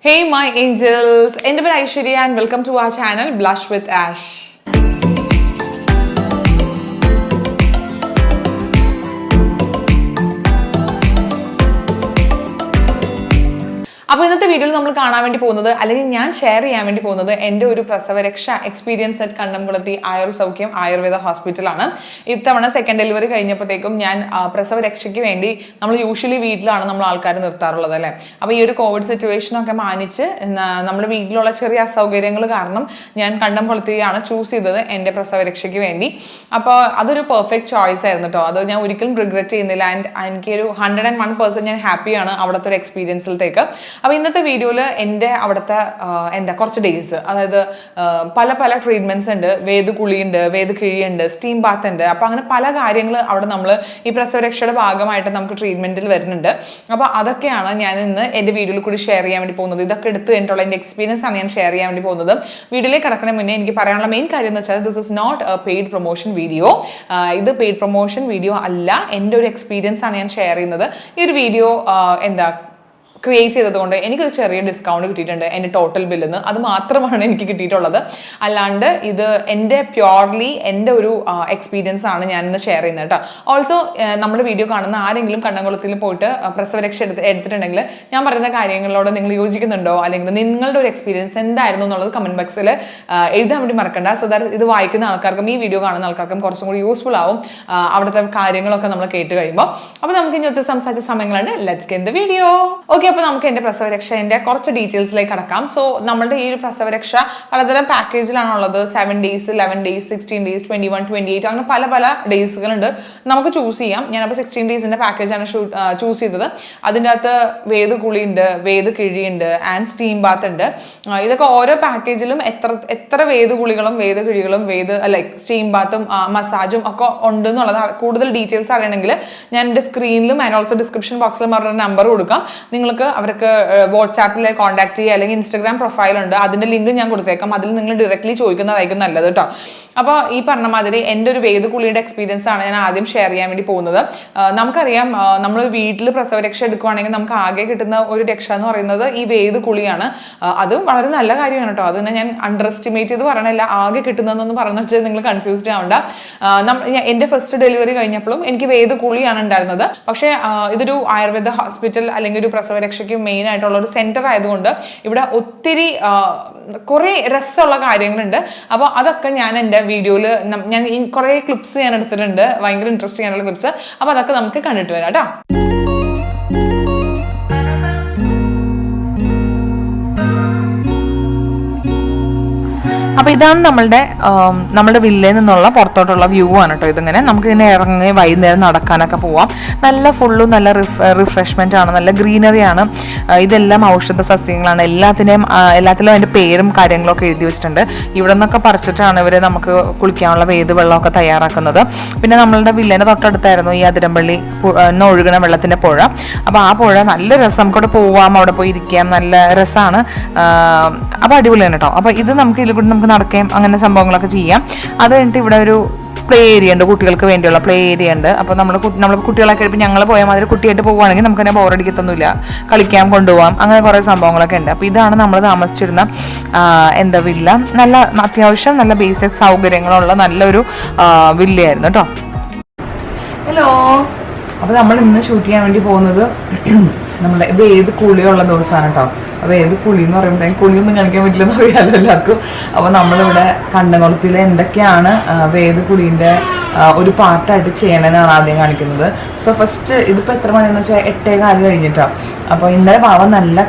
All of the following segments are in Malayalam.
Hey my angels, എൻ്റെ പേര് Aishwarya and welcome to our channel Blush with Ash. അപ്പോൾ ഇന്നത്തെ വീഡിയോയിൽ നമ്മൾ കാണാൻ വേണ്ടി പോകുന്നത് അല്ലെങ്കിൽ ഞാൻ ഷെയർ ചെയ്യാൻ വേണ്ടി പോകുന്നത് എൻ്റെ ഒരു പ്രസവരക്ഷ എക്സ്പീരിയൻസ് അറ്റ് കണ്ണംകുളത്തി ആയുർസൗഖ്യം ആയുർവേദ ഹോസ്പിറ്റലാണ്. ഇത്തവണ സെക്കൻഡ് ഡെലിവറി കഴിഞ്ഞപ്പോഴത്തേക്കും ഞാൻ പ്രസവരക്ഷയ്ക്ക് വേണ്ടി നമ്മൾ യൂഷ്വലി വീട്ടിലാണ് നമ്മൾ ആൾക്കാർ നിർത്താറുള്ളത് അല്ലേ. അപ്പോൾ ഈ ഒരു കോവിഡ് സിറ്റുവേഷനൊക്കെ മാനിച്ച് നമ്മുടെ വീട്ടിലുള്ള ചെറിയ അസൗകര്യങ്ങൾ കാരണം ഞാൻ കണ്ണംകുളത്തിയാണ് ചൂസ് ചെയ്തത് എൻ്റെ പ്രസവരക്ഷയ്ക്ക് വേണ്ടി. അപ്പോൾ അതൊരു പെർഫെക്റ്റ് ചോയ്സ് ആയിരുന്നു കേട്ടോ. അത് ഞാൻ ഒരിക്കലും റിഗ്രറ്റ് ചെയ്യുന്നില്ല. ആൻഡ് എനിക്കൊരു 101% ഞാൻ ഹാപ്പിയാണ് അവിടുത്തെ ഒരു എക്സ്പീരിയൻസിലത്തേക്ക്. അപ്പോൾ ഇന്നത്തെ വീഡിയോയിൽ എൻ്റെ അവിടുത്തെ കുറച്ച് ഡേയ്സ്, അതായത് പല ട്രീറ്റ്മെൻറ്റ്സ് ഉണ്ട്. വേദകുളിയുണ്ട്, വേദകിഴിയുണ്ട്, സ്റ്റീം ബാത്ത് ഉണ്ട്. അപ്പോൾ അങ്ങനെ പല കാര്യങ്ങൾ അവിടെ നമ്മൾ ഈ പ്രസവരക്ഷയുടെ ഭാഗമായിട്ട് നമുക്ക് ട്രീറ്റ്മെൻറ്റിൽ വരുന്നുണ്ട്. അപ്പോൾ അതൊക്കെയാണ് ഞാൻ ഇന്ന് എൻ്റെ വീഡിയോയിൽ കൂടി ഷെയർ ചെയ്യാൻ വേണ്ടി പോകുന്നത്. ഇതൊക്കെ എടുത്ത് കഴിഞ്ഞിട്ടുള്ള എൻ്റെ എക്സ്പീരിയൻസ് ആണ് ഞാൻ ഷെയർ ചെയ്യാൻ വേണ്ടി പോകുന്നത്. വീഡിയോയിലേക്ക് കടക്കുന്ന മുന്നേ എനിക്ക് പറയാനുള്ള മെയിൻ കാര്യം എന്ന് വെച്ചാൽ this is not a paid promotion video. ഇത് പെയ്ഡ് പ്രൊമോഷൻ വീഡിയോ അല്ല, എൻ്റെ ഒരു എക്സ്പീരിയൻസ് ആണ് ഞാൻ ഷെയർ ചെയ്യുന്നത്. ഈ ഒരു വീഡിയോ ക്രിയേറ്റ് ചെയ്തതുകൊണ്ട് എനിക്കൊരു ചെറിയ ഡിസ്കൗണ്ട് കിട്ടിയിട്ടുണ്ട് എൻ്റെ ടോട്ടൽ ബില്ലിൽ നിന്ന്. അത് മാത്രമാണ് എനിക്ക് കിട്ടിയിട്ടുള്ളത്. അല്ലാണ്ട് ഇത് എൻ്റെ പ്യോർലി എൻ്റെ ഒരു എക്സ്പീരിയൻസ് ആണ് ഞാൻ ഇന്ന് ഷെയർ ചെയ്യുന്നത് കേട്ടോ. ഓൾസോ നമ്മുടെ വീഡിയോ കാണുന്ന ആരെങ്കിലും കണ്ണംകുളത്തിൽ പോയിട്ട് പ്രസവരക്ഷ എടുത്തിട്ടുണ്ടെങ്കിൽ ഞാൻ പറയുന്ന കാര്യങ്ങളോട് നിങ്ങൾ യോജിക്കുന്നുണ്ടോ, അല്ലെങ്കിൽ നിങ്ങളുടെ ഒരു എക്സ്പീരിയൻസ് എന്തായിരുന്നു എന്നുള്ളത് കമൻറ്റ് ബോക്സിൽ എഴുതാൻ വേണ്ടി മറക്കണ്ട. സോ ദാറ്റ് ഇത് വായിക്കുന്ന ആൾക്കാർക്കും ഈ വീഡിയോ കാണുന്ന ആൾക്കാർക്കും കുറച്ചും കൂടി യൂസ്ഫുൾ ആവും അവിടുത്തെ കാര്യങ്ങളൊക്കെ നമ്മൾ കേട്ട് കഴിയുമ്പോൾ. അപ്പോൾ നമുക്ക് ഇനി ഒത്തിരി സംസാരിച്ച സമയങ്ങളുണ്ട്. Let's get the video. Okay, അപ്പോൾ നമുക്ക് എൻ്റെ പ്രസവരക്ഷേൻ്റെ കുറച്ച് ഡീറ്റെയിൽസിലേക്ക് കടക്കാം. സോ നമ്മുടെ ഈ ഒരു പ്രസവരക്ഷ പലതരം പാക്കേജിലാണുള്ളത്. 7 days, 11 days, 16 days, 21, 28 അങ്ങനെ പല ഡേയ്സുകളുണ്ട് നമുക്ക് ചൂസ് ചെയ്യാം. ഞാനപ്പോൾ 16 days പാക്കേജാണ് ചൂസ് ചെയ്തത്. അതിൻ്റെ അകത്ത് വേദകുളിയുണ്ട്, വേദകിഴിയുണ്ട് ആൻഡ് സ്റ്റീം ബാത്ത് ഉണ്ട്. ഇതൊക്കെ ഓരോ പാക്കേജിലും എത്ര വേദകുളികളും വേദകിഴികളും സ്റ്റീം ബാത്തും മസാജും ഒക്കെ ഉണ്ട് എന്നുള്ളത് കൂടുതൽ ഡീറ്റെയിൽസ് അറിയണമെങ്കിൽ ഞാൻ എൻ്റെ സ്ക്രീനിലും ആൻഡ് ഓൾസോ ഡിസ്ക്രിപ്ഷൻ ബോക്സിലും അവരുടെ നമ്പർ കൊടുക്കാം. നിങ്ങൾക്ക് അവർക്ക് വാട്സാപ്പിൽ കോൺടാക്ട് ചെയ്യുക, അല്ലെങ്കിൽ ഇൻസ്റ്റാഗ്രാം പ്രൊഫൈലുണ്ട്, അതിൻ്റെ ലിങ്ക് ഞാൻ കൊടുത്തേക്കാം. അതിൽ നിങ്ങൾ ഡയറക്റ്റ്ലി ചോദിക്കുന്നതായിരിക്കും നല്ലത് കേട്ടോ. അപ്പോൾ ഈ പറഞ്ഞ മാതിരി എൻ്റെ ഒരു വേദകുളിയുടെ എക്സ്പീരിയൻസ് ആണ് ഞാൻ ആദ്യം ഷെയർ ചെയ്യാൻ വേണ്ടി പോകുന്നത്. നമുക്കറിയാം, നമ്മൾ വീട്ടിൽ പ്രസവരക്ഷ എടുക്കുകയാണെങ്കിൽ നമുക്ക് ആകെ കിട്ടുന്ന ഒരു രക്ഷ എന്ന് പറയുന്നത് ഈ വേദകുളിയാണ്. അതും വളരെ നല്ല കാര്യമാണ് കേട്ടോ. അതിനെ ഞാൻ അണ്ടർ എസ്റ്റിമേറ്റ് ചെയ്ത് പറയണില്ല. ആകെ കിട്ടുന്നതെന്ന് പറഞ്ഞു വെച്ചാൽ നിങ്ങൾ കൺഫ്യൂസ്ഡ് ആവണ്ട. എൻ്റെ ഫസ്റ്റ് ഡെലിവറി കഴിഞ്ഞപ്പോഴും എനിക്ക് വേദകുളിയാണ് ഉണ്ടായിരുന്നത്. പക്ഷേ ഇതൊരു ആയുർവേദ ഹോസ്പിറ്റൽ അല്ലെങ്കിൽ ഒരു പ്രസവരക്ഷയ്ക്ക് മെയിൻ ആയിട്ടുള്ള ഒരു സെന്റർ ആയതുകൊണ്ട് ഇവിടെ ഒത്തിരി കുറേ രസമുള്ള കാര്യങ്ങളുണ്ട്. അപ്പോൾ അതൊക്കെ ഞാൻ എൻ്റെ വീഡിയോയിൽ ഞാൻ കുറേ ക്ലിപ്സ് ഞാൻ എടുത്തിട്ടുണ്ട്, ഭയങ്കര ഇൻട്രസ്റ്റിംഗ് ആയിട്ടുള്ള ക്ലിപ്സ്. അപ്പോൾ അതൊക്കെ നമുക്ക് കണ്ടിട്ട് വരാം കേട്ടോ. അപ്പോൾ ഇതാണ് നമ്മുടെ വില്ലയിൽ നിന്നുള്ള പുറത്തോട്ടുള്ള വ്യൂ ആണ് കേട്ടോ. ഇതിങ്ങനെ നമുക്കിങ്ങനെ ഇറങ്ങി വൈകുന്നേരം നടക്കാനൊക്കെ പോവാം. നല്ല ഫുള്ളും നല്ല റിഫ്രഷ്മെൻ്റ് ആണ്, നല്ല ഗ്രീനറി ആണ്. ഇതെല്ലാം ഔഷധ സസ്യങ്ങളാണ്. എല്ലാത്തിലും അതിൻ്റെ പേരും കാര്യങ്ങളൊക്കെ എഴുതി വെച്ചിട്ടുണ്ട്. ഇവിടെ നിന്നൊക്കെ പറിച്ചിട്ടാണ് ഇവർ നമുക്ക് കുളിക്കാനുള്ള വെള്ളമൊക്കെ തയ്യാറാക്കുന്നത്. പിന്നെ നമ്മളുടെ വില്ലേൻ്റെ തൊട്ടടുത്തായിരുന്നു ഈ അതിരമ്പള്ളി ഒഴുകുന്ന വെള്ളത്തിൻ്റെ പുഴ. അപ്പോൾ ആ പുഴ നല്ല രസം, നമുക്കവിടെ പോവാം, അവിടെ പോയി ഇരിക്കാം, നല്ല രസമാണ്. അപ്പോൾ അടിപൊളിയാണ് കേട്ടോ. അപ്പോൾ ഇത് നമുക്ക് ഇതിൽ കൂടി നമുക്ക് നടക്കുകയും അങ്ങനെ സംഭവങ്ങളൊക്കെ ചെയ്യാം. അത് കഴിഞ്ഞിട്ട് ഇവിടെ ഒരു പ്ലേ ഏരിയ ഉണ്ട്, കുട്ടികൾക്ക് വേണ്ടിയുള്ള പ്ലേ ഏരിയ ഉണ്ട്. അപ്പോൾ നമ്മൾ കുട്ടികളൊക്കെ ഇപ്പോൾ ഞങ്ങൾ പോയ മാതിരി കുട്ടിയായിട്ട് പോകുകയാണെങ്കിൽ നമുക്ക് തന്നെ ബോറടിക്കത്തൊന്നുമില്ല, കളിക്കാൻ കൊണ്ടുപോകാം, അങ്ങനെ കുറേ സംഭവങ്ങളൊക്കെ ഉണ്ട്. അപ്പോൾ ഇതാണ് നമ്മൾ താമസിച്ചിരുന്ന വില്ല. നല്ല അത്യാവശ്യം നല്ല ബേസിക് സൗകര്യങ്ങളുള്ള നല്ലൊരു വില്ലയായിരുന്നു കേട്ടോ. ഹലോ, അപ്പോൾ നമ്മൾ ഇന്ന് ഷൂട്ട് ചെയ്യാൻ വേണ്ടി പോകുന്നത് നമ്മുടെ ഇത് ഏത് കുളിയുള്ള ദിവസമാണ് കേട്ടോ. അപ്പോൾ ഏത് കുളി എന്ന് പറയുമ്പോൾ കുളിയൊന്നും കാണിക്കാൻ പറ്റില്ലെന്ന് അറിയാമല്ലോ എല്ലാവർക്കും. അപ്പോൾ നമ്മളിവിടെ കണ്ണംകുളത്തിൽ എന്തൊക്കെയാണ് വേദകുളീൻ്റെ ഒരു പാർട്ടായിട്ട് ചെയ്യണമെന്നാണ് ആദ്യം കാണിക്കുന്നത്. സോ ഫസ്റ്റ് ഇതിപ്പോൾ എത്ര മണിയെന്ന് വെച്ചാൽ 8:15 കഴിഞ്ഞിട്ടാണ്. അപ്പോൾ ഇന്നലെ പാവം നല്ല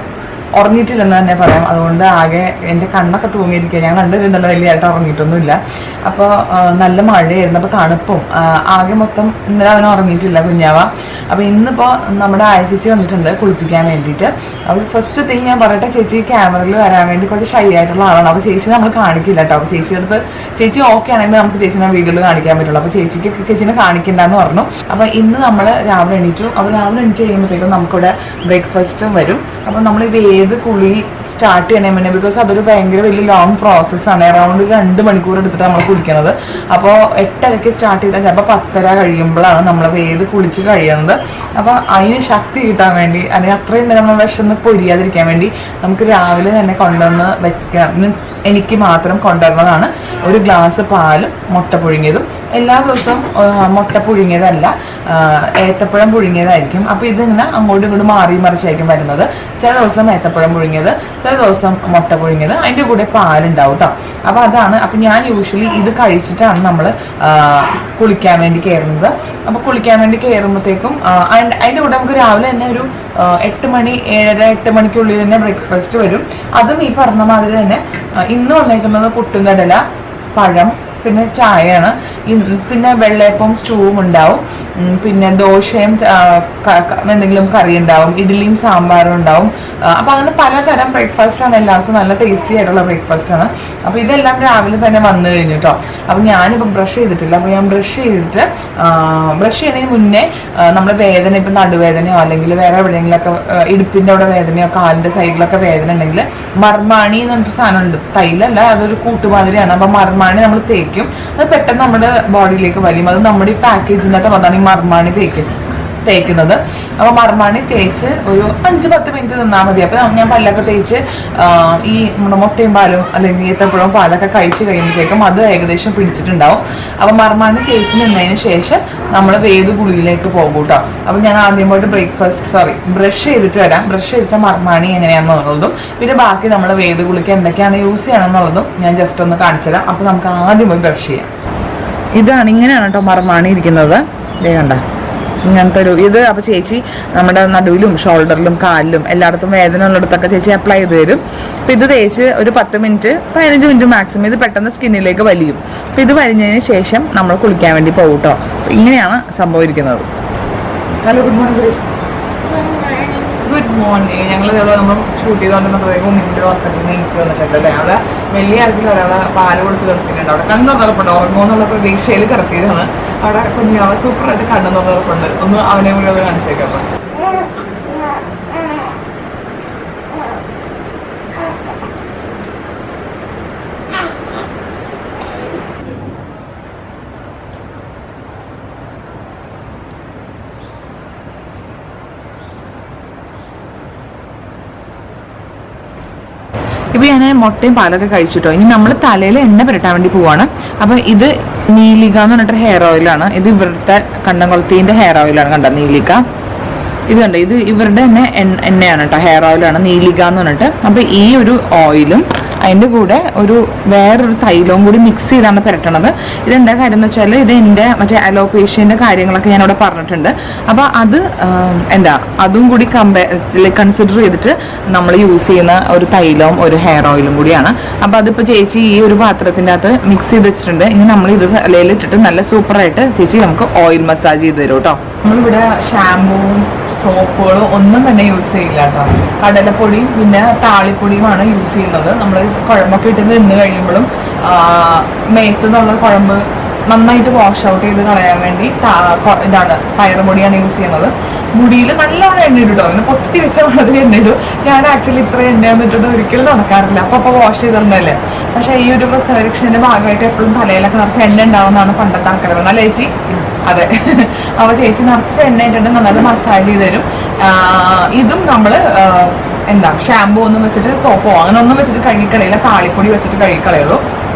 ഉറങ്ങിയിട്ടില്ലെന്ന് തന്നെ പറയാം. അതുകൊണ്ട് ആകെ എൻ്റെ കണ്ണൊക്കെ തൂങ്ങിയിരിക്കുക. ഞാൻ കണ്ടിരുന്നല്ലോ, വലിയതായിട്ട് ഉറങ്ങിയിട്ടൊന്നുമില്ല. അപ്പോൾ നല്ല മഴയായിരുന്നു, അപ്പോൾ തണുപ്പും ആകെ മൊത്തം ഇന്നലെ അവൻ ഉറങ്ങിയിട്ടില്ല കുഞ്ഞാവ. അപ്പോൾ ഇന്നിപ്പോൾ നമ്മുടെ ചേച്ചി വന്നിട്ടുണ്ട് കുളിപ്പിക്കാൻ വേണ്ടിയിട്ട്. അപ്പോൾ ഫസ്റ്റ് തിങ് ഞാൻ പറയട്ടെ, ചേച്ചി ക്യാമറയിൽ വരാൻ വേണ്ടി കുറച്ച് ഷൈ ആയിട്ടുള്ള ആളാണ്. അപ്പോൾ ചേച്ചി നമ്മൾ കാണിക്കില്ല കേട്ടോ. അപ്പോൾ ചേച്ചി ഓക്കെ ആണെങ്കിൽ നമുക്ക് ചേച്ചിനെ വീഡിയോയിൽ കാണിക്കാൻ പറ്റുള്ളൂ. അപ്പോൾ ചേച്ചിനെ കാണിക്കണ്ടെന്ന് പറഞ്ഞു. അപ്പോൾ ഇന്ന് നമ്മൾ രാവിലെ എണീറ്റു. അപ്പോൾ രാവിലെ എണീറ്റ് കഴിയുമ്പോഴത്തേക്കും നമുക്കിവിടെ ബ്രേക്ക്ഫാസ്റ്റും വരും. അപ്പോൾ നമ്മൾ വേദ കുളി സ്റ്റാർട്ട് ചെയ്യണേ മുന്നേ, ബിക്കോസ് അതൊരു ഭയങ്കര വലിയ ലോങ് പ്രോസസ്സാണ്. അറൗണ്ട് 2 മണിക്കൂർ എടുത്തിട്ട് നമ്മൾ കുളിക്കുന്നത്. അപ്പോൾ 8:30 സ്റ്റാർട്ട് ചെയ്താൽ ചിലപ്പോൾ 10:30 കഴിയുമ്പോഴാണ് നമ്മൾ വേദ കുളിച്ച് കഴിയുന്നത്. അപ്പോൾ അതിന് ശക്തി കിട്ടാൻ വേണ്ടി, അല്ലെങ്കിൽ അത്രയും നേരം നമ്മൾ വിശന്ന് പൊരിയാതിരിക്കാൻ വേണ്ടി നമുക്ക് രാവിലെ തന്നെ കൊണ്ടുവന്ന് വെക്കാം. മീൻസ് എനിക്ക് മാത്രം കൊണ്ടുവരുന്നതാണ് ഒരു ഗ്ലാസ് പാലും മുട്ട പുഴുങ്ങിയതും. എല്ലാ ദിവസവും മുട്ട പുഴുങ്ങിയതല്ല, ഏത്തപ്പഴം പുഴുങ്ങിയതായിരിക്കും. അപ്പോൾ ഇതിങ്ങനെ അങ്ങോട്ടും ഇങ്ങോട്ടും മാറി മറിച്ചായിരിക്കും വരുന്നത്. ചില ദിവസം ഏത്തപ്പഴം പുഴുങ്ങിയത്, ചില ദിവസം മുട്ട പുഴുങ്ങിയത്, അതിൻ്റെ കൂടെ പാലുണ്ടാവും കേട്ടോ. അപ്പോൾ അതാണ്. അപ്പോൾ ഞാൻ യൂഷ്വലി ഇത് കഴിച്ചിട്ടാണ് നമ്മൾ കുളിക്കാൻ വേണ്ടി കയറുന്നത്. അപ്പോൾ കുളിക്കാൻ വേണ്ടി കയറുമ്പോഴത്തേക്കും അതിൻ്റെ കൂടെ നമുക്ക് രാവിലെ തന്നെ ഒരു 8 മണി 7:30 മണിക്കുള്ളിൽ തന്നെ ബ്രേക്ക്ഫാസ്റ്റ് വരും. അതും ഈ പറഞ്ഞ മാതിരി തന്നെ ഇന്ന് വന്നേക്കുന്നത് പുട്ടും കടല, പഴം, പിന്നെ ചായയാണ്. പിന്നെ വെള്ളയപ്പവും സ്റ്റൂവും ഉണ്ടാവും. പിന്നെ ദോശയും എന്തെങ്കിലും കറി ഉണ്ടാവും, ഇഡ്ഡലിയും സാമ്പാറും ഉണ്ടാവും. അപ്പോൾ അങ്ങനെ പലതരം ബ്രേക്ക്ഫാസ്റ്റാണ്. എല്ലാ ദിവസവും നല്ല ടേസ്റ്റി ആയിട്ടുള്ള ബ്രേക്ക്ഫാസ്റ്റാണ്. അപ്പോൾ ഇതെല്ലാം രാവിലെ തന്നെ വന്നു കഴിഞ്ഞു കേട്ടോ. അപ്പോൾ ഞാനിപ്പോൾ ബ്രഷ് ചെയ്തിട്ടില്ല. അപ്പോൾ ഞാൻ ബ്രഷ് ചെയ്യുന്നതിന് മുന്നേ നമ്മുടെ വേദന, ഇപ്പം നടുവേദനയോ അല്ലെങ്കിൽ വേറെ എവിടെയെങ്കിലൊക്കെ ഇടുപ്പിൻ്റെ അവിടെ വേദനയോ കാലിൻ്റെ സൈഡിലൊക്കെ വേദന ഉണ്ടെങ്കിൽ മർമാണി എന്ന് പറഞ്ഞൊരു സാധനമുണ്ട്. തൈലല്ല, അതൊരു കൂട്ടുമാതിരിയാണ്. അപ്പോൾ മർമാണി നമ്മൾ തേക്കും. അത് പെട്ടെന്ന് നമ്മുടെ ബോഡിയിലേക്ക് വലിയും. അത് നമ്മുടെ ഈ പാക്കേജിനകത്ത് വന്നാണ് ഈ മർമാണി തേക്കുന്നത്. അപ്പോൾ മർമാണി തേച്ച് ഒരു 5-10 മിനിറ്റ് നിന്നാൽ മതി. അപ്പോൾ ഞാൻ പല്ലൊക്കെ തേച്ച് ഈ നമ്മുടെ മുട്ടയും പാലും അല്ലെങ്കിൽ ഏത്തപ്പഴവും പാലൊക്കെ കഴിച്ച് കഴിയുമ്പോഴത്തേക്കും അത് ഏകദേശം പിടിച്ചിട്ടുണ്ടാവും. അപ്പോൾ മർമാണി തേച്ച് നിന്നതിന് ശേഷം നമ്മൾ വേദ കുളിയിലേക്ക് പോകും കേട്ടോ. അപ്പോൾ ഞാൻ ആദ്യം പോയിട്ട് ബ്രഷ് ചെയ്തിട്ട് വരാം. ബ്രഷ് ചെയ്തിട്ട് മർമാണി എങ്ങനെയാണെന്നുള്ളതും പിന്നെ ബാക്കി നമ്മൾ വേദ കുളിക്ക് എന്തൊക്കെയാണ് യൂസ് ചെയ്യണമെന്നുള്ളതും ഞാൻ ജസ്റ്റ് ഒന്ന് കാണിച്ചു തരാം. അപ്പോൾ നമുക്ക് ആദ്യം പോയി ബ്രഷ് ചെയ്യാം. ഇങ്ങനെയാണ് കേട്ടോ മർമാണി ഇരിക്കുന്നത്. കണ്ട ഇങ്ങനത്തെ ഇത്. അപ്പോൾ ചേച്ചി നമ്മുടെ നടുവിലും ഷോൾഡറിലും കാലിലും എല്ലായിടത്തും വേദന ഉള്ളിടത്തൊക്കെ ചേച്ചി അപ്ലൈ ചെയ്ത് തരും. അപ്പോൾ ഇത് തേച്ച് ഒരു 10 മിനിറ്റ് 15 മിനിറ്റ് മാക്സിമം ഇത് പെട്ടെന്ന് സ്കിന്നിലേക്ക് വലിയും. അപ്പോൾ ഇത് വലിഞ്ഞതിന് ശേഷം നമ്മൾ കുളിക്കാൻ വേണ്ടി പോകും കേട്ടോ. ഇങ്ങനെയാണ് സംഭവിക്കുന്നത്. Hello, good morning. Good morning. ഞങ്ങൾ നമ്മൾ ഷൂട്ട് ചെയ്തുകൊണ്ടിരുന്നപ്പോഴേക്കും നിന്റെ ഓർക്കത്തിൽ നീറ്റ് വന്നിട്ടുണ്ട് അല്ലേ. അവിടെ വലിയ കാര്യത്തിൽ ഒരാളെ പാല് കൊടുത്ത് കിടത്തിയിട്ടുണ്ട്. അവിടെ കണ്ണു തുറപ്പുണ്ട്. ഉറങ്ങുമെന്നുള്ള പ്രതീക്ഷയിൽ കിടത്തിയതാണ്. അവിടെ കുഞ്ഞാവ സൂപ്പറായിട്ട് കണ്ണു തുറപ്പുണ്ട്. ഒന്ന് അവനെ കൂടി ഒന്ന് കാണിച്ചേക്കാം. ഇപ്പൊ ഞാൻ മുട്ടയും പാലൊക്കെ കഴിച്ചിട്ടോ. ഇനി നമ്മൾ തലയിൽ എണ്ണ പുരട്ടാൻ വേണ്ടി പോവാണ്. അപ്പൊ ഇത് നീലിക എന്ന് പറഞ്ഞിട്ട് ഹെയർ ഓയിലാണ്. ഇത് ഇവിടുത്തെ കണ്ടംകുളത്തിന്റെ ഹെയർ ഓയിലാണ്. കണ്ടോ നീലിക, ഇത് കണ്ടോ, ഇത് ഇവരുടെ തന്നെ എണ്ണയാണ് കേട്ടോ, ഹെയർ ഓയിലാണ് നീലിക എന്ന് പറഞ്ഞിട്ട്. അപ്പൊ ഈ ഒരു ഓയിലും അതിൻ്റെ കൂടെ വേറൊരു തൈലവും കൂടി മിക്സ് ചെയ്താണ് പുരട്ടണത്. ഇതെന്താ കാര്യം എന്ന് വെച്ചാൽ ഇത് എൻ്റെ മറ്റേ അലോപേഷ്യൻ്റെ കാര്യങ്ങളൊക്കെ ഞാനിവിടെ പറഞ്ഞിട്ടുണ്ട്. അപ്പോൾ അത് അതും കൂടി കൺസിഡർ ചെയ്തിട്ട് നമ്മൾ യൂസ് ചെയ്യുന്ന ഒരു തൈലവും ഒരു ഹെയർ ഓയിലും കൂടിയാണ്. അപ്പോൾ അതിപ്പോൾ ചേച്ചി ഈ ഒരു പാത്രത്തിൻ്റെ അകത്ത് മിക്സ് ചെയ്ത് വെച്ചിട്ടുണ്ട്. ഇനി നമ്മൾ ഇത് തലയിലിട്ടിട്ട് നല്ല സൂപ്പറായിട്ട് ചേച്ചി നമുക്ക് ഓയിൽ മസാജ് ചെയ്ത് തരും കേട്ടോ. നമ്മളിവിടെ ഷാമ്പൂവും സോപ്പുകളും ഒന്നും തന്നെ യൂസ് ചെയ്യില്ല കേട്ടോ. കടലപ്പൊടിയും പിന്നെ താളിപ്പൊടിയുമാണ് യൂസ് ചെയ്യുന്നത്. നമ്മൾ കുഴമ്പൊക്കെ ഇട്ട് നിന്ന് കഴിയുമ്പോഴും മേത്ത് നിന്നുള്ള കുഴമ്പ് നന്നായിട്ട് വാഷ് ഔട്ട് ചെയ്ത് കളയാൻ വേണ്ടി ഇതാണ് പയറുപൊടിയാണ് യൂസ് ചെയ്യുന്നത്. മുടിയിൽ നല്ലോണം എണ്ണ ഇട്ടോ, അങ്ങനെ പൊത്തി വെച്ച മാതിരി എണ്ണ ഇടും. ഞാൻ ആക്ച്വലി ഇത്ര എണ്ണയൊന്നും ഇട്ടിട്ട് ഒരിക്കലും നടക്കാറില്ല. അപ്പോൾ വാഷ് ചെയ്തിരുന്നല്ലേ. പക്ഷേ ഈ ഒരു പ്രസവരക്ഷൻ്റെ ഭാഗമായിട്ട് എപ്പോഴും തലയിലൊക്കെ നിറച്ച് എണ്ണ ഉണ്ടാവുന്നതാണ് പണ്ടത്തെ ആൾക്കാർ പറഞ്ഞാൽ. അല്ലേ ചേച്ചി? അതെ. അപ്പോൾ ചേച്ചി നിറച്ച് എണ്ണ ഇട്ടിട്ട് നന്നായിട്ട് മസാജ് ചെയ്ത് തരും. ഇതും നമ്മൾ ഷാമ്പൂ ഒന്നും വെച്ചിട്ട് സോപ്പോ അങ്ങനെ ഒന്നും വെച്ചിട്ട് കഴുകിക്കളയില്ല, താളിപ്പൊടി വെച്ചിട്ട് കഴുകിക്കളയുള്ളൂ.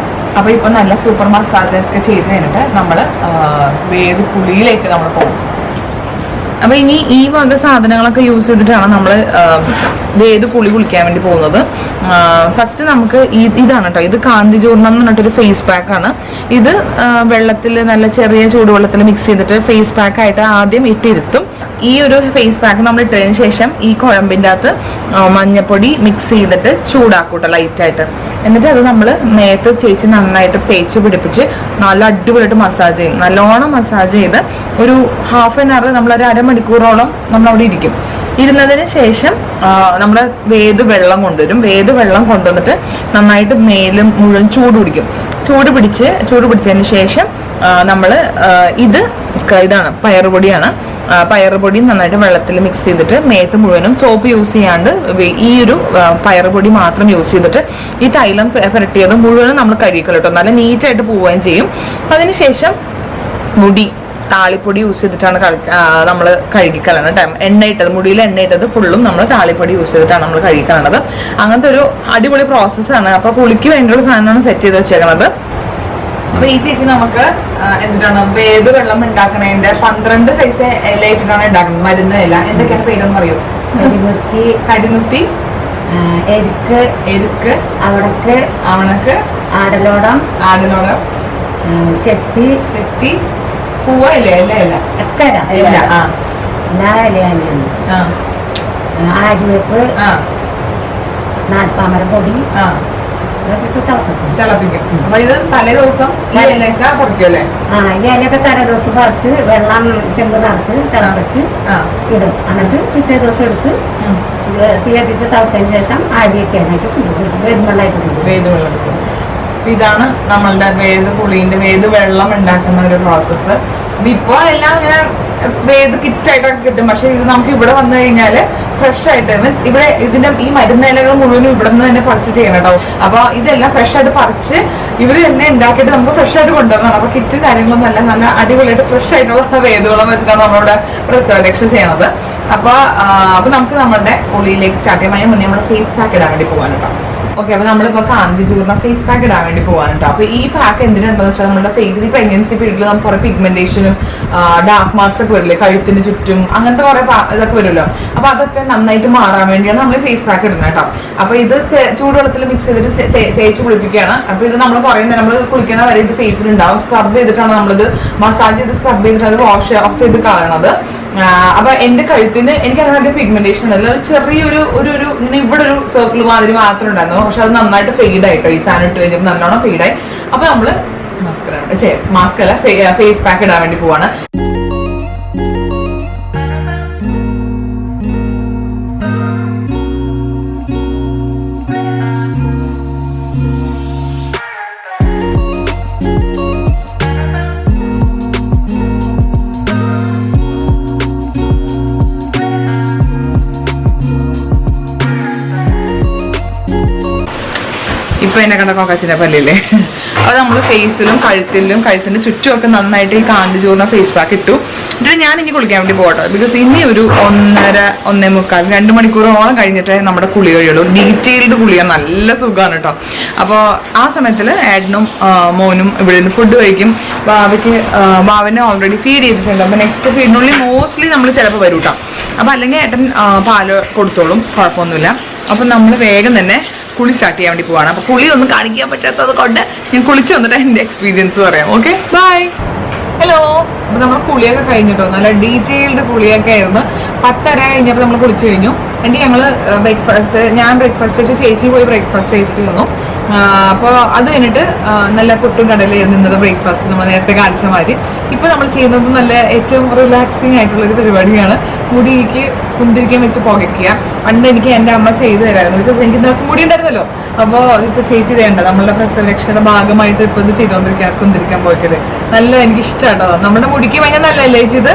അപ്പോൾ ഇപ്പം നല്ല സൂപ്പർ മസാജസ് ഒക്കെ ചെയ്ത് കഴിഞ്ഞിട്ട് നമ്മൾ വേദ കുളിയിലേക്ക് നമ്മൾ പോകും. അപ്പോൾ ഇനി ഈ വക സാധനങ്ങളൊക്കെ യൂസ് ചെയ്തിട്ടാണ് നമ്മൾ വേദ കുളിക്കാൻ വേണ്ടി പോകുന്നത്. ഫസ്റ്റ് നമുക്ക് ഇതാണ് കേട്ടോ, ഇത് കാന്തി ചൂർണം എന്ന് പറഞ്ഞിട്ടൊരു ഫേസ് പാക്കാണ്. ഇത് വെള്ളത്തിൽ നല്ല ചെറിയ ചൂടുവെള്ളത്തിൽ മിക്സ് ചെയ്തിട്ട് ഫേസ് പാക്കായിട്ട് ആദ്യം ഇട്ടിരുത്തും. ഈ ഒരു ഫേസ് പാക്ക് നമ്മൾ ഇട്ടതിന് ശേഷം ഈ കുഴമ്പിൻ്റെ അകത്ത് മഞ്ഞപ്പൊടി മിക്സ് ചെയ്തിട്ട് ചൂടാക്കൂട്ടോ ലൈറ്റായിട്ട്. എന്നിട്ട് അത് നമ്മൾ മേത്ത് ചേച്ചി നന്നായിട്ട് തേച്ച് പിടിപ്പിച്ച് നല്ല അടിപൊളിയായിട്ട് മസാജ് ചെയ്യും. നല്ലോണം മസാജ് ചെയ്ത് ഒരു ഹാഫ് ആൻ അവർ നമ്മളൊരു അരമണിക്കൂറോളം നമ്മളവിടെ ഇരിക്കും. ഇരുന്നതിന് ശേഷം നമ്മൾ വേദ വെള്ളം കൊണ്ടുവരും. വേദ വെള്ളം കൊണ്ടുവന്നിട്ട് നന്നായിട്ട് മേലും മുഴുവൻ ചൂട് പിടിച്ചതിന് ശേഷം നമ്മള് ഇതാണ് പയറുപൊടിയാണ്. പയറുപൊടി നന്നായിട്ട് വെള്ളത്തിൽ മിക്സ് ചെയ്തിട്ട് മേത്ത് മുഴുവനും സോപ്പ് യൂസ് ചെയ്യാണ്ട് ഈ ഒരു പയറുപൊടി മാത്രം യൂസ് ചെയ്തിട്ട് ഈ തൈലം പുരട്ടിയത് മുഴുവനും നമ്മൾ കഴുകിക്കളയും കേട്ടോ. നല്ല നീറ്റായിട്ട് പോവുകയും ചെയ്യും. അതിനുശേഷം മുടി താളിപ്പൊടി യൂസ് ചെയ്തിട്ടാണ് നമ്മൾ കഴുകിക്കളയണത്. എണ്ണയിട്ടത് മുടിയിൽ എണ്ണയിട്ടത് ഫുള്ളും നമ്മൾ താളിപ്പൊടി യൂസ് ചെയ്തിട്ടാണ് നമ്മൾ കഴുകിക്കളയണത്. അങ്ങനത്തെ ഒരു അടിപൊളി പ്രോസസ്സാണ്. അപ്പൊ പുളിക്ക് വേണ്ടിയുള്ള സാധനമാണ് സെറ്റ് ചെയ്ത് വെച്ചേക്കണത്. അപ്പൊ ഈ ചേച്ചി നമുക്ക് എന്തിട്ടാണ് വേത് വെള്ളം ഉണ്ടാക്കണതിന്റെ 12 സൈസ് ഇല ഇട്ടിട്ടാണ് ഉണ്ടാക്കുന്നത്. മരുന്ന് ഇല എന്തൊക്കെയാണ് പേരെന്ന് പറയൂ? കരിനുത്തി, എരുക്ക്, അവണക്ക്, ആടലോടം, ചെത്തി, പൂവ ഇല ആര്യവേപ്പ്, നാൽപ്പാമരപ്പൊടി തിളപ്പിക്കും. അപ്പൊ ഇത് തലേ ദിവസം ഇലയൊക്കെ പറിക്കും അല്ലേ? ഇലയൊക്കെ തലേ ദിവസം പറിച്ച് വെള്ളം ചെമ്പ് നിറച്ച് തിളപ്പിച്ച് ഇടും. എന്നിട്ട് പിറ്റേ ദിവസം എടുത്ത് തീ കത്തിച്ച് തിളച്ചതിന് ശേഷം ആദ്യമൊക്കെ വേദവെള്ളം എടുക്കും. ഇതാണ് നമ്മളുടെ വേത് വെള്ളം ഉണ്ടാക്കുന്ന ഒരു പ്രോസസ്സ്. ഇപ്പൊ എല്ലാം ഇങ്ങനെ വേത് കിറ്റായിട്ടൊക്കെ കിട്ടും. പക്ഷെ ഇത് നമുക്ക് ഇവിടെ വന്നു കഴിഞ്ഞാല് ഫ്രഷ് ആയിട്ട് മീൻസ് ഇവിടെ ഇതിന്റെ ഈ മരുന്ന് ഇലകൾ മുഴുവനും ഇവിടെ നിന്ന് തന്നെ പറിച്ച് ചെയ്യണം കേട്ടോ. അപ്പൊ ഇതെല്ലാം ഫ്രഷ് ആയിട്ട് പറിച്ച് ഇവര് തന്നെ ഉണ്ടാക്കിയിട്ട് നമുക്ക് ഫ്രഷ് ആയിട്ട് കൊണ്ടുവരണം. അപ്പൊ കിറ്റ് കാര്യങ്ങളൊന്നും അല്ല, നല്ല അടിപൊളിയായിട്ട് ഫ്രഷ് ആയിട്ടുള്ള വേദവെള്ളം വെച്ചിട്ടാണ് നമ്മളിവിടെ പ്രസവരക്ഷ ചെയ്യണത്. അപ്പൊ നമുക്ക് നമ്മളുടെ ഉള്ളിലേക്ക് സ്റ്റാർട്ട് ചെയ്യാൻ അതിന് മുന്നേ നമ്മുടെ ഫേസ് പാക്ക് ഇടാൻ വേണ്ടി പോകാൻ കേട്ടോ. ഓക്കെ, അപ്പൊ നമ്മളിപ്പോ കാന്തി ചൂർന്ന ഫേസ് പാക്ക് ഇടാൻ വേണ്ടി പോകാൻ കേട്ടോ. അപ്പൊ ഈ പാക്ക് എന്തിനുണ്ടെന്ന് വെച്ചാൽ നമ്മുടെ ഫേസിൽ പ്രഗ്നൻസി പീരീഡിൽ നമുക്ക് കുറെ പിഗ്മെന്റേഷനും ഡാർക്ക് മാർക്സ് ഒക്കെ വരില്ലേ, കഴുത്തിന് ചുറ്റും അങ്ങനത്തെ കുറെ ഇതൊക്കെ വരുമല്ലോ. അപ്പൊ അതൊക്കെ നന്നായിട്ട് മാറാൻ വേണ്ടിയാണ് നമ്മൾ ഫേസ് പാക്ക് ഇടുന്നത് കേട്ടോ. അപ്പൊ ഇത് ചൂടുവെള്ളത്തിൽ മിക്സ് ചെയ്തിട്ട് തേച്ച് കുളിപ്പിക്കുകയാണ്. അപ്പൊ ഇത് നമ്മൾ കുറെ നേരം നമ്മൾ കുളിക്കണ വരെ ഇത് ഫേസിൽ ഉണ്ടാവും. സ്ക്രബ് ചെയ്തിട്ടാണ് നമ്മളിത് മസാജ് ചെയ്ത് സ്ക്രബ് ചെയ്തിട്ട് അത് വാഷ് ഓഫ് ചെയ്ത് കളയണത്. അപ്പൊ എന്റെ കഴുത്തിന് എനിക്ക് അങ്ങനെ പിഗ്മെന്റേഷൻ ഉണ്ടല്ലോ, ചെറിയൊരു ഇങ്ങനെ ഇവിടെ ഒരു സർക്കിൾ മാതിരി മാത്രമേ ഉണ്ടായിരുന്നു. പക്ഷെ അത് നന്നായിട്ട് ഫെയ്ഡ് ആയിട്ടോ. ഈ സാധനം ഇട്ട് കഴിഞ്ഞപ്പോൾ നല്ലോണം ഫെയ്ഡായി. അപ്പൊ നമ്മള് മാസ്ക് അല്ല ഫേസ് പാക്ക് ഇടാൻ വേണ്ടി പോവാണ്. ഇപ്പൊ എന്നെ കണ്ട കൊക്കച്ചിന്റെ പല്ലില്ലേ, അത് നമ്മൾ ഫേസിലും കഴുത്തിന്റെ ചുറ്റുമൊക്കെ നന്നായിട്ട് ഈ കാന്തി ചൂർന്ന ഫേസ് പാക്ക് ഇട്ടു. എന്നിട്ട് ഞാൻ ഇനി കുളിക്കാൻ വേണ്ടി പോകട്ടോ. ബിക്കോസ് ഇനി ഒരു 1.5 2 മണിക്കൂറോളം കഴിഞ്ഞിട്ട് നമ്മുടെ കുളി കഴിയുള്ളൂ. ഡീറ്റെയിൽഡ് കുളിയാൻ നല്ല സുഖമാണ് കേട്ടോ. അപ്പോൾ ആ സമയത്തിൽ ഏട്ടനും മോനും ഇവിടെ നിന്ന് ഫുഡ് കഴിക്കും. ബാവനെ ഓൾറെഡി ഫീഡ് ചെയ്തിട്ടുണ്ട്. അപ്പൊ നെക്സ്റ്റ് ഫീഡിനുള്ളിൽ മോസ്റ്റ്ലി നമ്മൾ ചിലപ്പോൾ വരും കേട്ടോ. അപ്പൊ അല്ലെങ്കിൽ ഏട്ടൻ പാല് കൊടുത്തോളും, കുഴപ്പമൊന്നുമില്ല. അപ്പൊ നമ്മൾ വേഗം തന്നെ കുളി സ്റ്റാർട്ട് ചെയ്യാൻ വേണ്ടി പോവാണ്. അപ്പൊ കുളി ഒന്നും കാണിക്കാൻ പറ്റാത്തത് കൊണ്ട് ഞാൻ കുളിച്ച് വന്നിട്ട് എന്റെ എക്സ്പീരിയൻസ് പറയാം. Okay, bye. ഹലോ. അപ്പൊ നമ്മൾ കുളിയൊക്കെ കഴിഞ്ഞിട്ടോ, നല്ല ഡീറ്റെയിൽഡ് കുളിയൊക്കെ ആയിരുന്നു. 10:30 കഴിഞ്ഞപ്പോൾ നമ്മൾ കുളിച്ചു കഴിഞ്ഞു. എന്നിട്ട് ഞങ്ങള് ഞാൻ ബ്രേക്ക്ഫാസ്റ്റ് കഴിച്ചു, ചേച്ചി പോയി ബ്രേക്ക്ഫാസ്റ്റ് കഴിച്ചിട്ട് വന്നു. അപ്പോൾ അത് കഴിഞ്ഞിട്ട് നല്ല പുട്ടും കടലയായിരുന്നു ഇന്നത്തെ ബ്രേക്ക്ഫാസ്റ്റ്, നമ്മൾ നേരത്തെ കാണിച്ച മാതിരി. ഇപ്പൊ നമ്മൾ ചെയ്യുന്നത് നല്ല ഏറ്റവും റിലാക്സിങ് ആയിട്ടുള്ളൊരു പരിപാടിയാണ്. മുടിക്ക് കുന്തിരിക്കാൻ വെച്ച് പുകയ്ക്കുക. പണ്ട് എനിക്ക് എൻ്റെ അമ്മ ചെയ്തു തരായിരുന്നു. ബിക്കോസ് എനിക്ക് കുറച്ച് മുടി ഉണ്ടായിരുന്നല്ലോ. അപ്പോൾ ഇപ്പൊ ചേച്ചി ചെയ്യേണ്ട നമ്മളുടെ പ്രസവരക്ഷയുടെ ഭാഗമായിട്ട് ഇപ്പൊ ഇത് ചെയ്തുകൊണ്ടിരിക്കുക, കുന്തിരിക്കാൻ പോയിക്കല്. നല്ല എനിക്ക് ഇഷ്ടമാട്ടോ. നമ്മുടെ മുടിക്ക് ഭയങ്കര നല്ലല്ലേ ചെയ്ത്.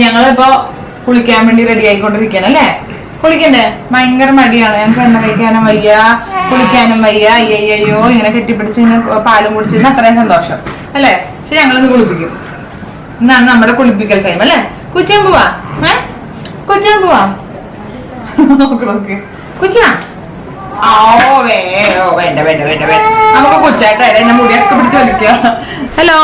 ഞങ്ങളിപ്പോ കുളിക്കാൻ വേണ്ടി റെഡി ആയിക്കൊണ്ടിരിക്കുകയാണ് അല്ലേ? കുളിക്കണ്ടേ? ഭയങ്കര മടിയാണ് ഞങ്ങൾക്ക്. എണ്ണ കഴിക്കാനും വയ്യ, കുളിക്കാനും വയ്യ. അയ്യോ ഇങ്ങനെ കെട്ടിപ്പിടിച്ച് ഇങ്ങനെ പാലും കുടിച്ചിരുന്ന അത്രയും സന്തോഷം അല്ലേ? പക്ഷെ ഞങ്ങളിന്ന് കുളിപ്പിക്കും. ഇന്നാണ് നമ്മുടെ കുളിപ്പിക്കൽ ടൈം അല്ലേ? കുച്ചാൻ പോവാ, കുച്ചാൻ പോവാ. കുച്ചാ വേണ്ട വേണ്ട വേണ്ട വേണ്ട, നമുക്ക് കൊച്ചായിട്ട് എന്നെ മുടിയൊക്കെ പിടിച്ച് വലിക്കുക. ഹലോ.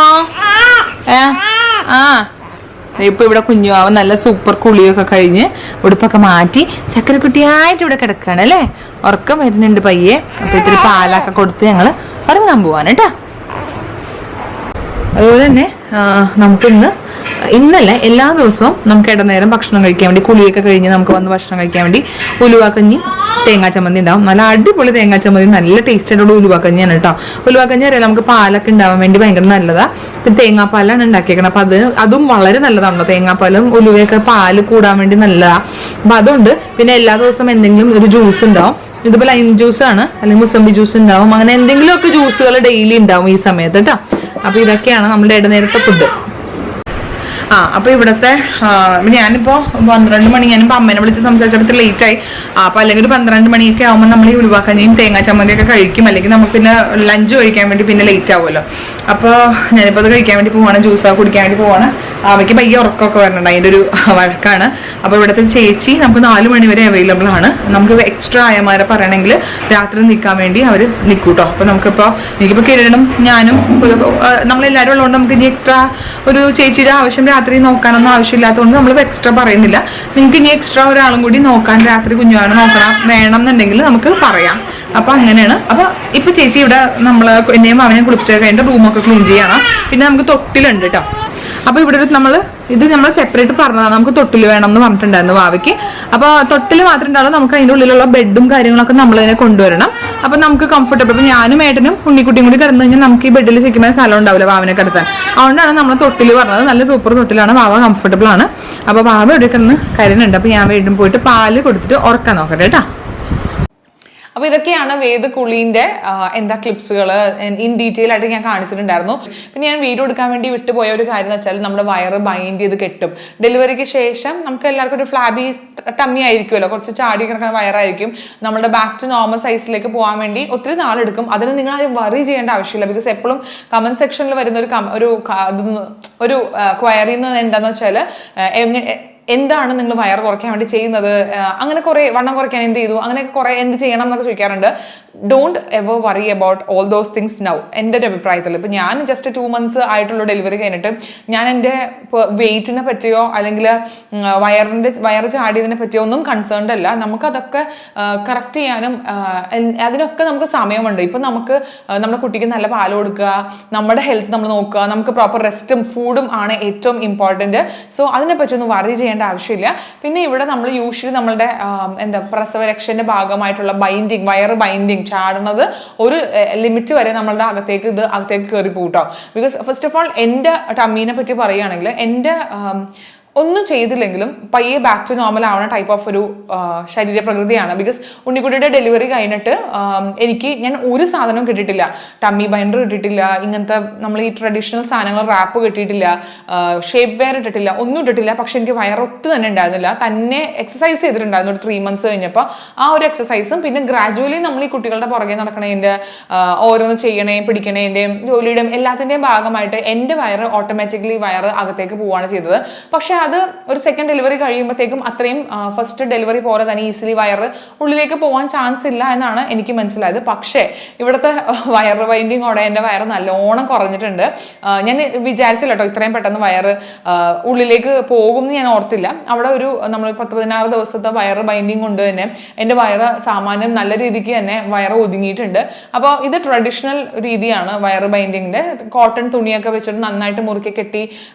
ഇപ്പൊ ഇവിടെ കുഞ്ഞുവാവൻ നല്ല സൂപ്പർ കുളിയൊക്കെ കഴിഞ്ഞ് ഉടുപ്പൊക്കെ മാറ്റി ചക്കരക്കുട്ടിയായിട്ട് ഇവിടെ കിടക്കാണ് അല്ലേ? ഉറക്കം വരുന്നുണ്ട് പയ്യെ. അപ്പൊ ഇത്തിരി പാലൊക്കെ കൊടുത്ത് ഞങ്ങള് ഇറങ്ങാൻ പോവാണ് കേട്ടാ. അതുപോലെ തന്നെ നമുക്കിന്ന് ഇന്നല്ല എല്ലാ ദിവസവും നമുക്ക് ഇടനേരം ഭക്ഷണം കഴിക്കാൻ വേണ്ടി കുളിയൊക്കെ കഴിഞ്ഞ് നമുക്ക് വന്ന് ഭക്ഷണം കഴിക്കാൻ വേണ്ടി ഉലുവാക്കഞ്ഞി തേങ്ങാ ചമ്മന്തി ഉണ്ടാവും. നല്ല അടിപൊളി തേങ്ങാ ചമ്മന്തി, നല്ല ടേസ്റ്റ് ആയിട്ടുള്ള ഉലുവാക്കഞ്ഞിയാണ് കേട്ടോ. ഉലുവാക്കഞ്ഞി അറിയാം നമുക്ക് പാലൊക്കെ ഉണ്ടാവാൻ വേണ്ടി ഭയങ്കര നല്ലതാ. പിന്നെ തേങ്ങാപ്പാലാണ് ഉണ്ടാക്കിയേക്കണം. അപ്പൊ അതും വളരെ നല്ലതാണല്ലോ. തേങ്ങാപ്പാലും ഉലുവയൊക്കെ പാല് കൂടാൻ വേണ്ടി നല്ലതാ. അപ്പൊ അതുകൊണ്ട് പിന്നെ എല്ലാ ദിവസവും എന്തെങ്കിലും ഒരു ജ്യൂസ് ഉണ്ടാവും. ഇതിപ്പോ ലൈം ജ്യൂസ് ആണ്, അല്ലെങ്കിൽ മുസംബി ജ്യൂസ് ഉണ്ടാവും. അങ്ങനെ എന്തെങ്കിലുമൊക്കെ ജ്യൂസുകൾ ഡെയിലി ഉണ്ടാവും ഈ സമയത്ത് കേട്ടോ. അപ്പൊ ഇതൊക്കെയാണ് നമ്മുടെ ഇടനേരത്തെ ഫുഡ്. അപ്പൊ ഇവിടത്തെ ഞാനിപ്പോ 12 മണി, ഞാനിപ്പോ അമ്മേനെ വിളിച്ച് സംസാരിച്ചപ്പോൾ ലേറ്റ് ആയി. അപ്പൊ അല്ലെങ്കിൽ ഒരു 12 മണിയൊക്കെ ആകുമ്പോൾ നമ്മൾ ഈ ഉലുവാക്കഞ്ഞിയും തേങ്ങാ ചമ്മന്തിയൊക്കെ കഴിക്കും. അല്ലെങ്കിൽ നമുക്ക് പിന്നെ ലഞ്ച് കഴിക്കാൻ വേണ്ടി പിന്നെ ലേറ്റ് ആവുമല്ലോ. അപ്പോൾ ഞാനിപ്പോൾ അത് കഴിക്കാൻ വേണ്ടി പോവാണ്, ജ്യൂസൊക്കെ കുടിക്കാൻ വേണ്ടി പോവാണ്. അവയ്ക്ക് പയ്യെ ഉറക്കമൊക്കെ വരണുണ്ട്, അതിൻ്റെ ഒരു വഴക്കാണ്. അപ്പോൾ ഇവിടുത്തെ ചേച്ചി നമുക്ക് 4 മണി വരെ അവൈലബിൾ ആണ്. നമുക്ക് എക്സ്ട്രാ ആയമാരെ പറയണമെങ്കിൽ രാത്രി നിൽക്കാൻ വേണ്ടി അവർ നിൽക്കൂട്ടോ. അപ്പോൾ നമുക്കിപ്പോൾ എനിക്കിപ്പോൾ കിരണും ഞാനും നമ്മളെല്ലാവരും ഉള്ളതുകൊണ്ട് നമുക്ക് ഇനി എക്സ്ട്രാ ഒരു ചേച്ചിയുടെ ആവശ്യം രാത്രി നോക്കാനൊന്നും ആവശ്യമില്ലാത്തതുകൊണ്ട് നമ്മൾ എക്സ്ട്രാ പറയുന്നില്ല. നിങ്ങൾക്ക് ഇനി എക്സ്ട്രാ ഒരാളും കൂടി നോക്കാൻ രാത്രി കുഞ്ഞുവാണ് നോക്കണം വേണം എന്നുണ്ടെങ്കിൽ നമുക്ക് പറയാം. അപ്പൊ അങ്ങനെയാണ്. അപ്പൊ ഇപ്പൊ ചേച്ചി ഇവിടെ നമ്മള് എന്നെയും അവനെ കുളിപ്പിച്ച് കഴിഞ്ഞിട്ട് റൂമൊക്കെ ക്ലീൻ ചെയ്യണം. പിന്നെ നമുക്ക് തൊട്ടിലുണ്ട് കേട്ടോ. അപ്പൊ ഇവിടെ നമ്മൾ സെപ്പറേറ്റ് പറഞ്ഞതാണ്, നമുക്ക് തൊട്ടിൽ വേണം എന്ന് പറഞ്ഞിട്ടുണ്ടായിരുന്നു വാവയ്ക്ക്. അപ്പൊ തൊട്ടിൽ മാത്രമേ ഉണ്ടാവുള്ളൂ. നമുക്ക് അതിന്റെ ഉള്ളിലുള്ള ബെഡും കാര്യങ്ങളൊക്കെ നമ്മൾ തന്നെ കൊണ്ടുവരണം. അപ്പൊ നമുക്ക് കംഫർട്ടബിൾ. അപ്പൊ ഞാനും ഏട്ടനും ഉണ്ണിക്കുട്ടിയും കൂടി കിടന്നു കഴിഞ്ഞാൽ നമുക്ക് ഈ ബെഡിൽ ശരിക്കും സ്ഥലം ഉണ്ടാവില്ല വാവനെ കിടത്താൻ. അതുകൊണ്ടാണ് നമ്മൾ തൊട്ടിൽ പറഞ്ഞത്. നല്ല സൂപ്പർ തൊട്ടിലാണ്, വാവ കംഫർട്ടബിൾ ആണ്. അപ്പൊ വാവ ഇവിടെ കിടന്ന് കരുന്നുണ്ട്. അപ്പൊ ഞാൻ വീണ്ടും പോയിട്ട് പാല് കൊടുത്തിട്ട് ഉറക്കാൻ നോക്കട്ടെ കേട്ടോ. അപ്പൊ ഇതൊക്കെയാണ് വേദ കുളീന്റെ ക്ലിപ്സുകൾ ഇൻ ഡീറ്റെയിൽ ആയിട്ട് ഞാൻ കാണിച്ചിട്ടുണ്ടായിരുന്നു. പിന്നെ ഞാൻ വീഡിയോ എടുക്കാൻ വേണ്ടി വിട്ടുപോയ ഒരു കാര്യം എന്ന് വെച്ചാൽ നമ്മുടെ വയറ് ബൈൻഡ് ചെയ്ത് കെട്ടും. ഡെലിവറിക്ക് ശേഷം നമുക്ക് എല്ലാവർക്കും ഒരു ഫ്ലാബി ടമ്മി ആയിരിക്കുമല്ലോ, കുറച്ച് ചാടി കിടക്കുന്ന വയറായിരിക്കും. നമ്മുടെ ബാക്ക് ടു നോർമൽ സൈസിലേക്ക് പോകാൻ വേണ്ടി ഒത്തിരി നാളെടുക്കും. അതിന് നിങ്ങൾ ആരും വറി ചെയ്യേണ്ട ആവശ്യമില്ല. ബിക്കോസ് എപ്പോഴും കമന്റ് സെക്ഷനിൽ വരുന്ന ഒരു ക്വയറി എന്താന്ന് വെച്ചാൽ എന്താണ് നിങ്ങൾ വയർ കുറയ്ക്കാൻ വേണ്ടി ചെയ്യുന്നത്, അങ്ങനെ കുറെ വണ്ണം കുറയ്ക്കാൻ എന്ത് ചെയ്തു, അങ്ങനെയൊക്കെ കുറെ എന്ത് ചെയ്യണം എന്നൊക്കെ ചോദിക്കാറുണ്ട്. Don't ever worry about all those things now. എൻ്റെ ഒരു അഭിപ്രായത്തിൽ ഇപ്പം ഞാൻ ജസ്റ്റ് 2 months ആയിട്ടുള്ള ഡെലിവറി കഴിഞ്ഞിട്ട് ഞാൻ എൻ്റെ വെയിറ്റിനെ പറ്റിയോ അല്ലെങ്കിൽ വയറ് ചാടിയതിനെ പറ്റിയോ ഒന്നും കൺസേൺഡ് അല്ല. നമുക്കതൊക്കെ കറക്റ്റ് ചെയ്യാനും അതിനൊക്കെ നമുക്ക് സമയമുണ്ട്. ഇപ്പം നമുക്ക് നമ്മുടെ കുട്ടിക്ക് നല്ല പാല് കൊടുക്കുക, നമ്മുടെ ഹെൽത്ത് നമ്മൾ നോക്കുക, നമുക്ക് പ്രോപ്പർ റെസ്റ്റും ഫുഡും ആണ് ഏറ്റവും ഇമ്പോർട്ടൻറ്റ്. സോ അതിനെപ്പറ്റി ഒന്നും വറി ചെയ്യേണ്ട ആവശ്യമില്ല. പിന്നെ ഇവിടെ നമ്മൾ യൂഷ്വലി നമ്മളുടെ പ്രസവരക്ഷന്റെ ഭാഗമായിട്ടുള്ള ബൈൻഡിങ്, വയറ് ബൈൻഡിങ് ചാടുന്നത് ഒരു ലിമിറ്റ് വരെ നമ്മളുടെ അകത്തേക്ക് കയറി പോകട്ടോ. ബിക്കോസ് ഫസ്റ്റ് ഓഫ് ഓൾ എൻ്റെ ടമ്മീനെ പറ്റി പറയുകയാണെങ്കിൽ എൻ്റെ ഒന്നും ചെയ്തില്ലെങ്കിലും പയ്യെ ബാക്ക് ടു നോർമൽ ആവുന്ന ടൈപ്പ് ഓഫ് ഒരു ശരീരപ്രകൃതിയാണ്. ബിക്കോസ് ഉണ്ണിക്കുട്ടിയുടെ ഡെലിവറി കഴിഞ്ഞിട്ട് ഞാൻ ഒരു സാധനവും കിട്ടിയിട്ടില്ല. ടമ്മി ബൈൻഡർ കിട്ടിയിട്ടില്ല, ഇങ്ങനത്തെ നമ്മൾ ഈ ട്രഡീഷണൽ സാധനങ്ങൾ റാപ്പ് കിട്ടിയിട്ടില്ല, ഷേപ്പ് വെയർ ഇട്ടിട്ടില്ല, ഒന്നും ഇട്ടിട്ടില്ല. പക്ഷെ എനിക്ക് വയറൊട്ട് തന്നെ ഉണ്ടായിരുന്നില്ല. തന്നെ എക്സസൈസ് ചെയ്തിട്ടുണ്ടായിരുന്നു ഒരു 3 months കഴിഞ്ഞപ്പോൾ. ആ ഒരു എക്സസൈസും പിന്നെ ഗ്രാജുവലി നമ്മൾ ഈ കുട്ടികളുടെ പുറകെ നടക്കണതിൻ്റെ ഓരോന്ന് ചെയ്യണേയും പിടിക്കണേൻ്റെയും ജോലിയുടെയും എല്ലാത്തിൻ്റെയും ഭാഗമായിട്ട് എൻ്റെ വയറ് ഓട്ടോമാറ്റിക്കലി വയറ് അകത്തേക്ക് പോവുകയാണ് ചെയ്തത്. പക്ഷെ അത് ഒരു സെക്കൻഡ് ഡെലിവറി കഴിയുമ്പോഴത്തേക്കും അത്രയും ഫസ്റ്റ് ഡെലിവറി പോലെ തന്നെ ഈസിലി വയറ് ഉള്ളിലേക്ക് പോകാൻ ചാൻസ് ഇല്ല എന്നാണ് എനിക്ക് മനസ്സിലായത്. പക്ഷേ ഇവിടുത്തെ വയറ് ബൈൻഡിങ്ങോടെ എൻ്റെ വയറ് നല്ലോണം കുറഞ്ഞിട്ടുണ്ട്. ഞാൻ വിചാരിച്ചില്ല കേട്ടോ ഇത്രയും പെട്ടെന്ന് വയറ് ഉള്ളിലേക്ക് പോകും എന്ന് ഞാൻ ഓർത്തില്ല. അവിടെ നമ്മൾ 10-16 ദിവസത്തെ വയറ് ബൈൻഡിങ് കൊണ്ട് തന്നെ എൻ്റെ വയറ് സാമാന്യം നല്ല രീതിക്ക് തന്നെ വയറ് ഒതുങ്ങിയിട്ടുണ്ട്. അപ്പോൾ ഇത് ട്രഡീഷണൽ രീതിയാണ് വയറ് ബൈൻഡിങ്ങിൻ്റെ. കോട്ടൺ തുണിയൊക്കെ വെച്ചിട്ട് നന്നായിട്ട് മുറുക്കി കെട്ടി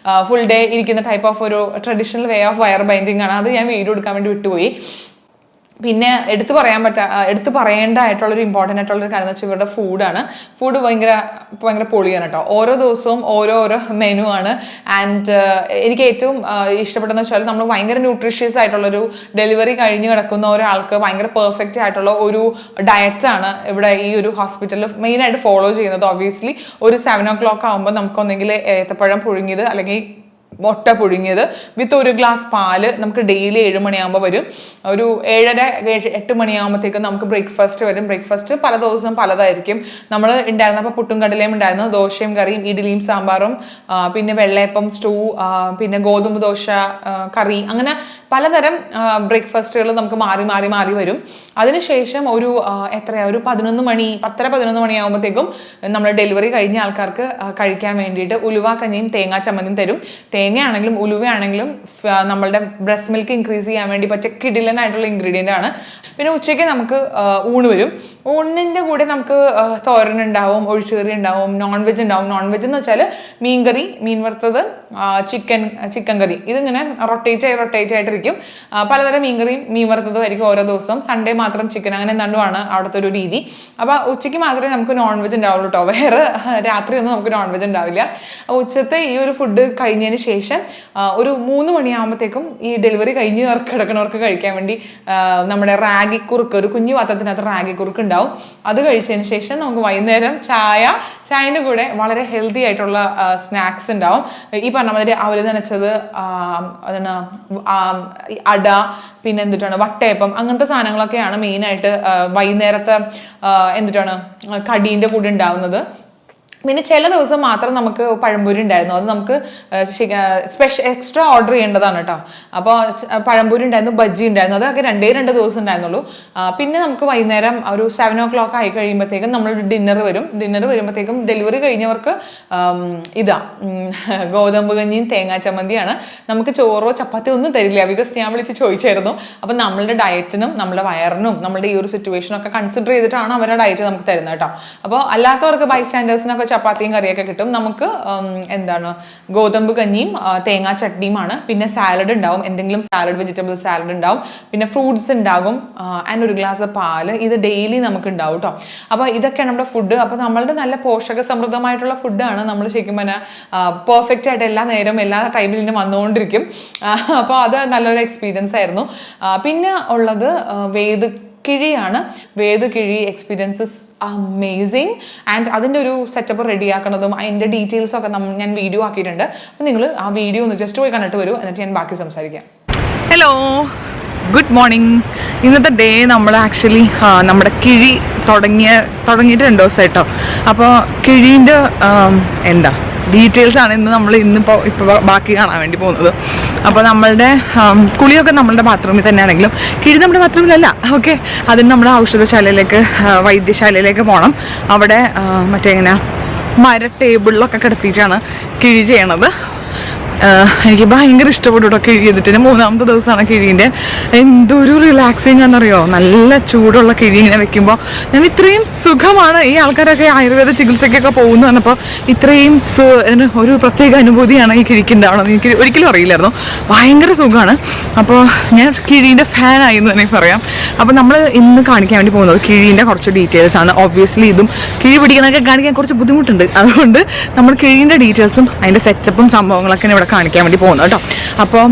ഫുൾ ഡേ ഇരിക്കുന്ന ടൈപ്പ് ഓഫ് ഒരു traditional way of wire binding ആണ്. അത് ഞാൻ വീഡിയോ എടുക്കാൻ വേണ്ടി വിട്ടുപോയി. പിന്നെ എടുത്തു പറയേണ്ടതായിട്ടുള്ളൊരു ഇമ്പോർട്ടൻ്റ് ആയിട്ടുള്ളൊരു കാര്യം എന്ന് വെച്ചാൽ ഇവരുടെ ഫുഡാണ്. ഫുഡ് ഭയങ്കര പൊളിയാണ് കേട്ടോ. ഓരോ ദിവസവും ഓരോ മെനു ആണ്. ആൻഡ് എനിക്ക് ഏറ്റവും ഇഷ്ടപ്പെട്ടെന്ന് വെച്ചാൽ നമ്മൾ ഭയങ്കര ന്യൂട്രീഷ്യസ് ആയിട്ടുള്ളൊരു ഡെലിവറി കഴിഞ്ഞ് കിടക്കുന്ന ഒരാൾക്ക് ഭയങ്കര പെർഫെക്റ്റ് ആയിട്ടുള്ള ഒരു ഡയറ്റാണ് ഇവിടെ ഈ ഒരു ഹോസ്പിറ്റലിൽ മെയിനായിട്ട് ഫോളോ ചെയ്യുന്നത്. ഒബ്വിയസ്ലി ഒരു 7 o'clock ആകുമ്പോൾ നമുക്കൊന്നെങ്കിൽ ഏത്തപ്പഴം പുഴുങ്ങിയത് അല്ലെങ്കിൽ മുട്ട പുഴുങ്ങിയത് വിത്ത് 1 glass പാല് നമുക്ക് ഡെയിലി 7 മണിയാകുമ്പോൾ വരും. ഒരു 7:30-8 മണിയാകുമ്പോഴത്തേക്കും നമുക്ക് ബ്രേക്ക്ഫാസ്റ്റ് വരും. ബ്രേക്ക്ഫാസ്റ്റ് പല ദിവസവും പലതായിരിക്കും. നമ്മൾ ഉണ്ടായിരുന്നപ്പോൾ പുട്ടും കടലയും ഉണ്ടായിരുന്നു, ദോശയും കറിയും, ഇഡ്ഡലിയും സാമ്പാറും, പിന്നെ വെള്ളയപ്പം, സ്റ്റൂ, പിന്നെ ഗോതമ്പ് ദോശ കറി, അങ്ങനെ പലതരം ബ്രേക്ക്ഫാസ്റ്റുകൾ നമുക്ക് മാറി വരും. അതിനുശേഷം ഒരു 11 മണി 10-11 മണിയാകുമ്പോഴത്തേക്കും നമ്മൾ ഡെലിവറി കഴിഞ്ഞ ആൾക്കാർക്ക് കഴിക്കാൻ വേണ്ടിയിട്ട് ഉലുവാക്കഞ്ഞിയും തേങ്ങാ ചമ്മന്തിയും തരും. തേങ്ങയാണെങ്കിലും ഉലുവയാണെങ്കിലും നമ്മളുടെ ബ്രസ്റ്റ് മിൽക്ക് ഇൻക്രീസ് ചെയ്യാൻ വേണ്ടി പറ്റിയ കിടിലനായിട്ടുള്ള ഇൻഗ്രീഡിയൻ്റ് ആണ്. പിന്നെ ഉച്ചയ്ക്ക് നമുക്ക് ഊണ് വരും. ഊണിൻ്റെ കൂടെ നമുക്ക് തോരൻ ഉണ്ടാവും, ഒഴിച്ചുകറി ഉണ്ടാവും, നോൺ വെജ് ഉണ്ടാവും. നോൺ വെജ് എന്ന് വെച്ചാൽ മീൻകറി, മീൻ വറുത്തത്, ചിക്കൻ കറി. ഇതിങ്ങനെ റൊട്ടേറ്റ് ആയിട്ടിരിക്കും. പലതരം മീൻകറിയും മീൻ വറുത്തതും ആയിരിക്കും ഓരോ ദിവസവും. സൺഡേ മാത്രം ചിക്കൻ, അങ്ങനെ എന്താണ്ടുമാണ് അവിടുത്തെ ഒരു രീതി. അപ്പോൾ ഉച്ചയ്ക്ക് മാത്രമേ നമുക്ക് നോൺ വെജ് ഉണ്ടാവുള്ളൂ കേട്ടോ. വേറെ രാത്രിയൊന്നും നമുക്ക് നോൺ വെജ് ഉണ്ടാവില്ല. അപ്പോൾ ഉച്ചത്തെ ഈ ഒരു ഫുഡ് കഴിഞ്ഞതിന് ശേഷം ഒരു 3 മണിയാകുമ്പോഴത്തേക്കും ഈ ഡെലിവറി കഴിഞ്ഞ് കിടക്കുന്നവർക്ക് കഴിക്കാൻ വേണ്ടി നമ്മുടെ റാഗി കുറുക്ക്, ഒരു കുഞ്ഞു പാത്രത്തിനകത്ത് റാഗി കുറുക്ക് ഉണ്ടാവും. അത് കഴിച്ചതിന് ശേഷം നമുക്ക് വൈകുന്നേരം ചായൻ്റെ കൂടെ വളരെ ഹെൽത്തി ആയിട്ടുള്ള സ്നാക്സ് ഉണ്ടാവും. ഈ പറഞ്ഞ മാതിരി അവല് നനച്ചത്, അതിന് അട, പിന്നെ എന്തിട്ടാണ് വട്ടയപ്പം, അങ്ങനത്തെ സാധനങ്ങളൊക്കെയാണ് മെയിനായിട്ട് വൈകുന്നേരത്തെ എന്തിട്ടാണ് കടീൻ്റെ കൂടെ ഉണ്ടാവുന്നത്. പിന്നെ ചില ദിവസം മാത്രം നമുക്ക് പഴംപൊരി ഉണ്ടായിരുന്നു. അത് നമുക്ക് എക്സ്ട്രാ ഓർഡർ ചെയ്യേണ്ടതാണ് കേട്ടോ. അപ്പോൾ പഴംപൊരി ഉണ്ടായിരുന്നു, ബജ്ജി ഉണ്ടായിരുന്നു. അതൊക്കെ 2 ദിവസം ഉണ്ടായിരുന്നുള്ളൂ. പിന്നെ നമുക്ക് വൈകുന്നേരം ഒരു 7 o'clock ആയി കഴിയുമ്പോഴത്തേക്കും നമ്മൾ ഡിന്നർ വരുമ്പോഴത്തേക്കും ഡെലിവറി കഴിഞ്ഞവർക്ക് ഗോതമ്പ് കഞ്ഞിയും തേങ്ങാ ചമ്മന്തിയാണ്. നമുക്ക് ചോറോ ചപ്പാത്തിയോ ഒന്നും തരില്ല. ബിക്കോസ് ഞാൻ വിളിച്ച് ചോദിച്ചായിരുന്നു. അപ്പം നമ്മളുടെ ഡയറ്റിനും നമ്മുടെ വയറിനും നമ്മുടെ ഈ ഒരു സിറ്റുവേഷനൊക്കെ കൺസിഡർ ചെയ്തിട്ടാണ് അവരുടെ ഡയറ്റ് നമുക്ക് തരുന്നത് കേട്ടോ. അപ്പോൾ അല്ലാത്തവർക്ക് ബൈസ്റ്റാൻഡേഴ്സിനൊക്കെ ചപ്പാത്തിയും കറിയൊക്കെ കിട്ടും. നമുക്ക് ഗോതമ്പ് കഞ്ഞിയും തേങ്ങാ ചട്നിയുമാണ്. പിന്നെ സാലഡ് ഉണ്ടാവും, എന്തെങ്കിലും സാലഡ്, വെജിറ്റബിൾ സാലഡ് ഉണ്ടാവും. പിന്നെ ഫ്രൂട്ട്സ് ഉണ്ടാകും, ആൻഡ് ഒരു ഗ്ലാസ് പാല്. ഇത് ഡെയിലി നമുക്ക് ഉണ്ടാവും കേട്ടോ. അപ്പോൾ ഇതൊക്കെയാണ് നമ്മുടെ ഫുഡ്. അപ്പോൾ നമ്മളുടെ നല്ല പോഷക സമൃദ്ധമായിട്ടുള്ള ഫുഡാണ്. നമ്മൾ ശരിക്കും പറഞ്ഞാൽ പെർഫെക്റ്റ് ആയിട്ട് എല്ലാ നേരവും എല്ലാ ടൈമിൽ നിന്ന് വന്നുകൊണ്ടിരിക്കും. അപ്പോൾ അത് നല്ലൊരു എക്സ്പീരിയൻസ് ആയിരുന്നു. പിന്നെ ഉള്ളത് വേദക്കിഴിയാണ്. വേദക്കിഴി എക്സ്പീരിയൻസസ് അമേസിങ്. ആൻഡ് അതിൻ്റെ ഒരു സെറ്റപ്പ് റെഡിയാക്കുന്നതും അതിൻ്റെ ഡീറ്റെയിൽസൊക്കെ ഞാൻ വീഡിയോ ആക്കിയിട്ടുണ്ട്. അപ്പോൾ നിങ്ങൾ ആ വീഡിയോ ഒന്ന് ജസ്റ്റ് പോയി കണ്ടിട്ട് വരൂ, എന്നിട്ട് ഞാൻ ബാക്കി സംസാരിക്കാം. Hello, good morning. ഇന്നത്തെ ഡേ നമ്മൾ ആക്ച്വലി നമ്മുടെ കിഴി തുടങ്ങിയിട്ട് 2 ദിവസമായിട്ടോ. അപ്പോൾ കിഴീൻ്റെ ഡീറ്റെയിൽസ് ആണ് ഇന്നിപ്പോൾ ബാക്കി കാണാൻ വേണ്ടി പോകുന്നത്. അപ്പോൾ നമ്മളുടെ കുളിയൊക്കെ നമ്മളുടെ ബാത്റൂമിൽ തന്നെ ആണെങ്കിലും കിഴി നമ്മുടെ ബാത്റൂമിലല്ല. ഓക്കെ, അതിന് നമ്മുടെ ഔഷധശാലയിലേക്ക്, വൈദ്യശാലയിലേക്ക് പോകണം. അവിടെ ഇങ്ങനെ ടേബിളിലൊക്കെ കിടത്തിയിട്ടാണ് കിഴി ചെയ്യണത്. എനിക്ക് ഭയങ്കര ഇഷ്ടപ്പെട്ടു കേട്ടോ കിഴി ചെയ്തിട്ട്. 3ാമത്തെ ദിവസമാണ് കിഴീൻ്റെ. എന്തൊരു റിലാക്സിങ് ആണെന്നറിയോ. നല്ല ചൂടുള്ള കിഴി ഇങ്ങനെ വെക്കുമ്പോൾ ഞാൻ ഇത്രയും സുഖമാണ്. ഈ ആൾക്കാരൊക്കെ ആയുർവേദ ചികിത്സയ്ക്കൊക്കെ പോകുന്നു പറഞ്ഞപ്പോൾ ഇത്രയും ഒരു പ്രത്യേക അനുഭൂതിയാണ് ഈ കിഴിക്ക് ഉണ്ടാവണം. എനിക്ക് ഒരിക്കലും അറിയില്ലായിരുന്നു. ഭയങ്കര സുഖമാണ്. അപ്പോൾ ഞാൻ കിഴീൻ്റെ ഫാനായി എന്ന് തന്നെ പറയാം. അപ്പോൾ നമ്മൾ ഇന്ന് കാണിക്കാൻ വേണ്ടി പോകുന്നത് കിഴീൻ്റെ കുറച്ച് ഡീറ്റെയിൽസ് ആണ്. ഒബ്വിയസ്ലി ഇതും കിഴി പിടിക്കുന്നതൊക്കെ കാണിക്കാൻ കുറച്ച് ബുദ്ധിമുട്ടുണ്ട്. അതുകൊണ്ട് നമ്മൾ കിഴീൻ്റെ ഡീറ്റെയിൽസും അതിൻ്റെ സെറ്റപ്പും സംഭവങ്ങളൊക്കെ ഇവിടെ കാണിക്കാൻ വേണ്ടി പോകുന്നു കേട്ടോ. അപ്പോൾ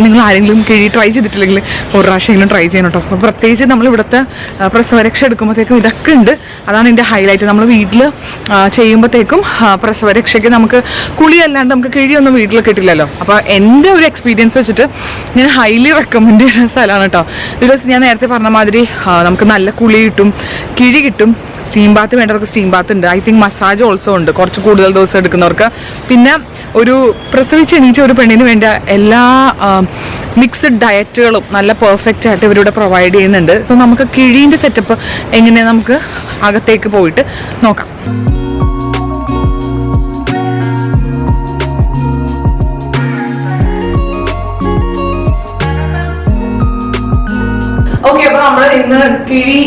നിങ്ങൾ ആരെങ്കിലും കിഴി ട്രൈ ചെയ്തിട്ടില്ലെങ്കിൽ ഒരു പ്രാവശ്യമെങ്കിലും ട്രൈ ചെയ്യണം കേട്ടോ. അപ്പോൾ പ്രത്യേകിച്ച് നമ്മൾ ഇവിടുത്തെ പ്രസവരക്ഷ എടുക്കുമ്പോഴത്തേക്കും ഇതൊക്കെ ഉണ്ട്. അതാണ് ഇതിൻ്റെ ഹൈലൈറ്റ്. നമ്മൾ വീട്ടിൽ ചെയ്യുമ്പോഴത്തേക്കും പ്രസവരക്ഷയ്ക്ക് നമുക്ക് കുളി അല്ലാണ്ട് നമുക്ക് കിഴിയൊന്നും വീട്ടിൽ കിട്ടില്ലല്ലോ. അപ്പോൾ എൻ്റെ ഒരു എക്സ്പീരിയൻസ് വെച്ചിട്ട് ഞാൻ ഹൈലി റെക്കമെൻഡ് ചെയ്യുന്ന സ്ഥലമാണ് കേട്ടോ. ബിക്കോസ് ഞാൻ നേരത്തെ പറഞ്ഞ മാതിരി നമുക്ക് നല്ല കുളി കിട്ടും, കിഴി കിട്ടും. സ്റ്റീം ബാത്ത് വേണ്ടവർക്ക് സ്റ്റീം ബാത്ത് ഉണ്ട്. ഐ തിങ്ക് മസാജ് ഓൾസോ ഉണ്ട് കുറച്ച് കൂടുതൽ ദിവസം എടുക്കുന്നവർക്ക്. പിന്നെ ഒരു പ്രസവിച്ച് എണീച്ച ഒരു പെണ്ണിന് വേണ്ട എല്ലാ മിക്സഡ് ഡയറ്റുകളും നല്ല പെർഫെക്റ്റ് ആയിട്ട് ഇവരിവിടെ പ്രൊവൈഡ് ചെയ്യുന്നുണ്ട്. സോ നമുക്ക് കിഴീൻ്റെ സെറ്റപ്പ് എങ്ങനെ നമുക്ക് അകത്തേക്ക് പോയിട്ട് നോക്കാം. ഓക്കെ, അപ്പൊ നമ്മൾ ഇന്ന് കിഴി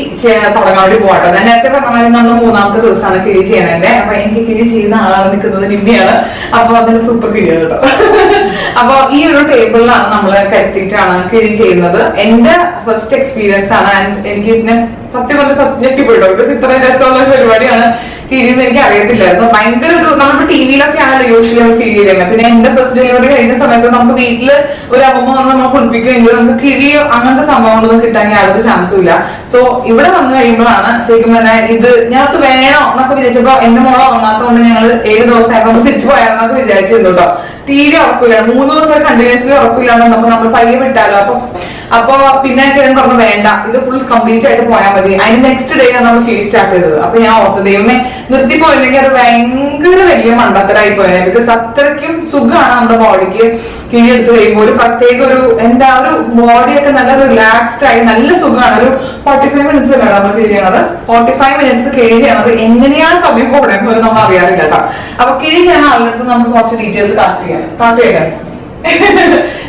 തുടങ്ങാൻ വേണ്ടി പോകട്ടെ. ഞാൻ നേരത്തെ പറഞ്ഞാൽ നമ്മൾ 3ാമത്തെ ദിവസമാണ് കിഴി ചെയ്യണേ. അപ്പൊ എനിക്ക് കിഴി ചെയ്യുന്ന ആളാണ് നിൽക്കുന്നത് നിന്നെയാണ്. അപ്പൊ അതിന് സൂപ്പർ കിഴിയാണ് കേട്ടോ. അപ്പൊ ഈ ഒരു ടേബിളിലാണ് നമ്മൾ കരുത്തിയിട്ടാണ് കിഴി ചെയ്യുന്നത്. എന്റെ ഫസ്റ്റ് എക്സ്പീരിയൻസ് ആണ്. എനിക്ക് ഇതിനെ സത്യം ഞെട്ടിപ്പോയിട്ടോ. ബിക്കോസ് ഇത്രയും രസമുള്ള പരിപാടിയാണ് കിഴിയെന്ന് എനിക്ക് അറിയത്തില്ലായിരുന്നു. ഭയങ്കര ഒരു നമ്മളിപ്പോ ടിവിയിലൊക്കെ ആണല്ലോ യൂഷ്വലി നമുക്ക് കിഴി തരുന്നത്. പിന്നെ എന്റെ ഫസ്റ്റ് ഡെലിവറി കഴിഞ്ഞ സമയത്ത് നമുക്ക് വീട്ടില് ഒരു അമ്മ വന്ന് നമ്മൾ കുളിപ്പിക്കുകയെങ്കിൽ നമുക്ക് കിഴിയോ അങ്ങനത്തെ സംഭവങ്ങളൊന്നും കിട്ടാൻ യാതൊരു ചാൻസും ഇല്ല. സോ ഇവിടെ വന്നു കഴിയുമ്പോഴാണ് ശരിക്കും പറഞ്ഞാൽ ഇത് ഞങ്ങൾക്ക് വേണോ എന്നൊക്കെ വിചാരിച്ചപ്പോ എന്റെ മോളെ ഉറങ്ങാത്തതുകൊണ്ട് ഞങ്ങൾ 7 ദിവസമായപ്പോ തിരിച്ചു പോയാലെന്നൊക്കെ വിചാരിച്ചിരുന്നു കേട്ടോ. തീരെ ഉറക്കില്ല. 3 ദിവസം കണ്ടിന്യൂസ്ലി ഉറക്കില്ലാന്ന് നമ്മൾ പയ്യെ വിട്ടാലോ. അപ്പൊ പിന്നെ കിരൺ പറഞ്ഞു വേണ്ട, ഇത് ഫുൾ കംപ്ലീറ്റ് ആയിട്ട് പോയാൽ മതി. അതിന് നെക്സ്റ്റ് ഡേ ആണ് നമ്മൾ കിഴി സ്റ്റാർട്ട് ചെയ്തത്. അപ്പൊ ഞാൻ ഓർത്ത ദൈവമേ നിർത്തിപ്പോയില്ലെങ്കിൽ അത് ഭയങ്കര വലിയ മണ്ടത്തരായി പോയത്. ബിക്കോസ് അത്രയ്ക്കും സുഖമാണ് നമ്മുടെ ബോഡിക്ക് കിഴി എടുത്ത് കഴിയുമ്പോൾ. ഒരു പ്രത്യേക ഒരു ഒരു ബോഡിയൊക്കെ നല്ല റിലാക്സ്ഡ് ആയി നല്ല സുഖമാണ്. ഒരു 45 മിനിറ്റ്സ് അല്ലേ നമ്മൾ കിഴി ചെയ്യണത്. 45 മിനിറ്റ്സ് കിഴി ചെയ്യണത് എങ്ങനെയാണ് സമയം പോകണമെന്ന് നമ്മൾ അറിയാറില്ല കേട്ടോ. അപ്പൊ കിഴി ചെയ്യണ ആളുകൾക്ക് നമുക്ക് കുറച്ച് ഡീറ്റെയിൽസ് കളക്ട് ചെയ്യാം.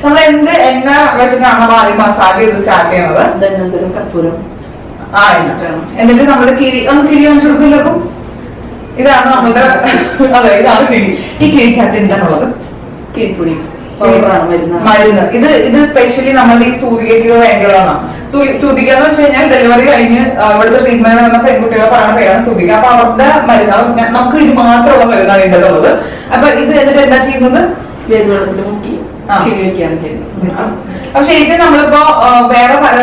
നമ്മൾ എന്ത് എണ്ണ വെച്ചിട്ടാണ് ആദ്യം മസാജ് ചെയ്ത് സ്റ്റാർട്ട് ചെയ്യുന്നത്? കർപ്പൂരം എന്നിട്ട് നമ്മുടെ കിഴി കാണിച്ചു കൊടുക്കില്ലപ്പം ഇതാണ് നമ്മുടെ അതെ ഇതാണ് കിഴി. ഈ കിഴിക്കകത്ത് എന്താണുള്ളത്? കിഴിപ്പൊടി മരുന്ന്. ഇത് സ്പെഷ്യലി നമ്മുടെ ഈ സൂതികയ്ക്ക് വേണ്ടിയുള്ളതാണ്. സൂതിക എന്ന് വെച്ച് കഴിഞ്ഞാൽ ഡെലിവറി കഴിഞ്ഞ് ഇവിടുത്തെ ട്രീറ്റ്മെന്റ് വന്ന പെൺകുട്ടികളെ പറയുന്ന പേരാണ് സൂതിക. അപ്പൊ അവരുടെ മരുന്ന് നമുക്ക് ഇത് മാത്രമുള്ള മരുന്നാണ് ഇതിൻ്റെതുള്ളത്. അപ്പൊ ഇത് എന്നിട്ട് എന്താ ചെയ്യുന്നത്? വെള്ളത്തിൽ മുക്കി കിഴിവെക്കുകയാണ് ചെയ്യുന്നത്. പക്ഷെ ഇത് നമ്മളിപ്പോ വേറെ പല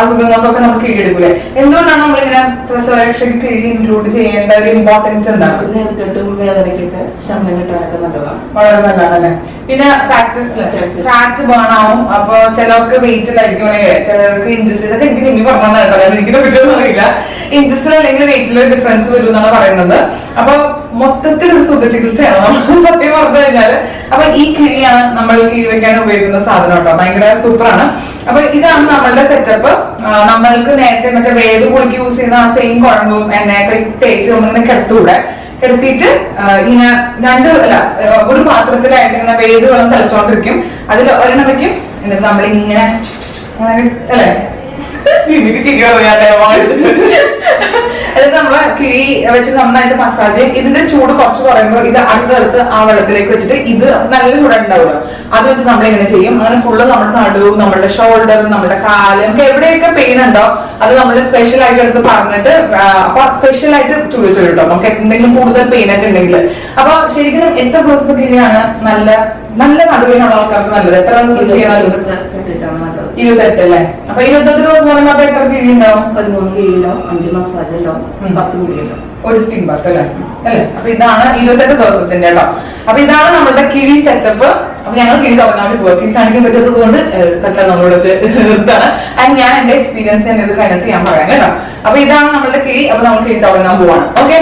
അസുഖങ്ങൾക്കൊക്കെ നമുക്ക് കിഴിയെടുക്കൂലേ? എന്തുകൊണ്ടാണ് നമ്മളിങ്ങനെ പ്രസവരക്ഷയ്ക്ക് കിഴി ഇൻക്ലൂഡ് ചെയ്യേണ്ട ഒരു ഇമ്പോർട്ടൻസ് എന്താണ്? നേർക്കെട്ടും വേദനയ്ക്കൊക്കെ ശമനം കിട്ടാനൊക്കെ നല്ലതാണ്, വളരെ നല്ലതാണല്ലേ. പിന്നെ ഫാറ്റ് ബേൺ ആവും. അപ്പൊ ചിലർക്ക് വെയിറ്റിലായിരിക്കും, ചിലർക്ക് ഇഞ്ചസ്, ഇതൊക്കെ എനിക്ക് ഇനി പറഞ്ഞാൽ കേട്ടോ, എനിക്കിനെ പറ്റൊന്നും അറിയില്ല. ഇഞ്ചസിൽ അല്ലെങ്കിൽ വെയിറ്റിൽ ഡിഫറൻസ് വരും എന്നാണ് പറയുന്നത്. അപ്പൊ മൊത്തത്തിൽ ഒരു സുഖചികിത്സയാണ് സത്യം പറഞ്ഞു കഴിഞ്ഞാല്. അപ്പൊ ഈ കിഴിയാണ് നമ്മൾ കിഴി വെക്കാൻ ഉപയോഗിക്കുന്ന സാധനം കേട്ടോ, ഭയങ്കര സൂപ്പറാണ്. അപ്പൊ ഇതാണ് നമ്മളുടെ സെറ്റപ്പ്. നമ്മൾക്ക് നേരത്തെ മറ്റേ വേദ കുളിക്ക് യൂസ് ചെയ്യുന്ന ആ സെയിം കുഴമ്പും എണ്ണയൊക്കെ തേച്ച് നമ്മളിങ്ങനെ കിടത്തൂടെ കിടത്തിയിട്ട് ഇങ്ങനെ ഒരു പാത്രത്തിലായിട്ട് ഇങ്ങനെ വേദ വെള്ളം തിളച്ചോണ്ടിരിക്കും. അതിൽ ഒരെണ്ണം വെക്കും, എന്നിട്ട് നമ്മളിങ്ങനെ അല്ലെ എന്നിട്ട് നമ്മള് കിഴി വെച്ച് നന്നായിട്ട് മസാജ് ചെയ്യും. ഇതിന്റെ ചൂട് കുറച്ച് കുറയുമ്പോൾ ഇത് അടുത്തടുത്ത് ആ വെള്ളത്തിലേക്ക് വെച്ചിട്ട് ഇത് നല്ല ചൂടുണ്ടാവുമല്ലോ, അത് വെച്ച് നമ്മളിങ്ങനെ ചെയ്യും. അങ്ങനെ ഫുള്ള് നമ്മുടെ നടുവും നമ്മുടെ ഷോൾഡറും നമ്മുടെ കാല്, നമുക്ക് എവിടെയൊക്കെ പെയിൻ ഉണ്ടോ അത് നമ്മൾ സ്പെഷ്യൽ ആയിട്ട് എടുത്ത് പറഞ്ഞിട്ട് അപ്പൊ സ്പെഷ്യൽ ആയിട്ട് ചുളിച്ചു കേട്ടോ, നമുക്ക് എന്തെങ്കിലും കൂടുതൽ പെയിൻ ഒക്കെ ഉണ്ടെങ്കിൽ. അപ്പൊ ശരിക്കും എത്ര ദിവസത്തെ കിഴിയാണ് നല്ല നടുവിനുള്ള ആൾക്കാർക്ക് നല്ലത്? എത്ര ദിവസം ചെയ്യണം? 28 അല്ലേ? അപ്പൊ 28 ദിവസം പറയുമ്പോ അപ്പൊ എത്ര കിഴി ഉണ്ടാവും? 13 കിഴി ഉണ്ടാവും, 5 മസാജ് ഉണ്ടാവും, 10 കുഴി ഉണ്ടാവും, ഒരു സ്റ്റിംഗ് ബാത്ത് അല്ലേ? അപ്പൊ ഇതാണ് 28 ദിവസത്തിന്റെ കേട്ടോ. അപ്പൊ ഇതാണ് നമ്മുടെ കിഴി സെറ്റപ്പ്. അപ്പൊ ഞങ്ങൾ കിഴി തുടങ്ങാൻ വേണ്ടി പോവാം. കിഴി കാണിക്കാൻ പറ്റുന്നത് കൊണ്ട് പെട്ടെന്ന് നമ്മളോട് നിർത്താണ്. ആൻഡ് ഞാൻ എന്റെ എക്സ്പീരിയൻസ് തന്നെ ഇത് കഴിഞ്ഞിട്ട് ഞാൻ പറയാം കേട്ടോ. അപ്പൊ ഇതാണ് നമ്മുടെ കിഴി. അപ്പൊ നമ്മൾ കിഴി തുടങ്ങാൻ പോവാണ്. ഓക്കെ.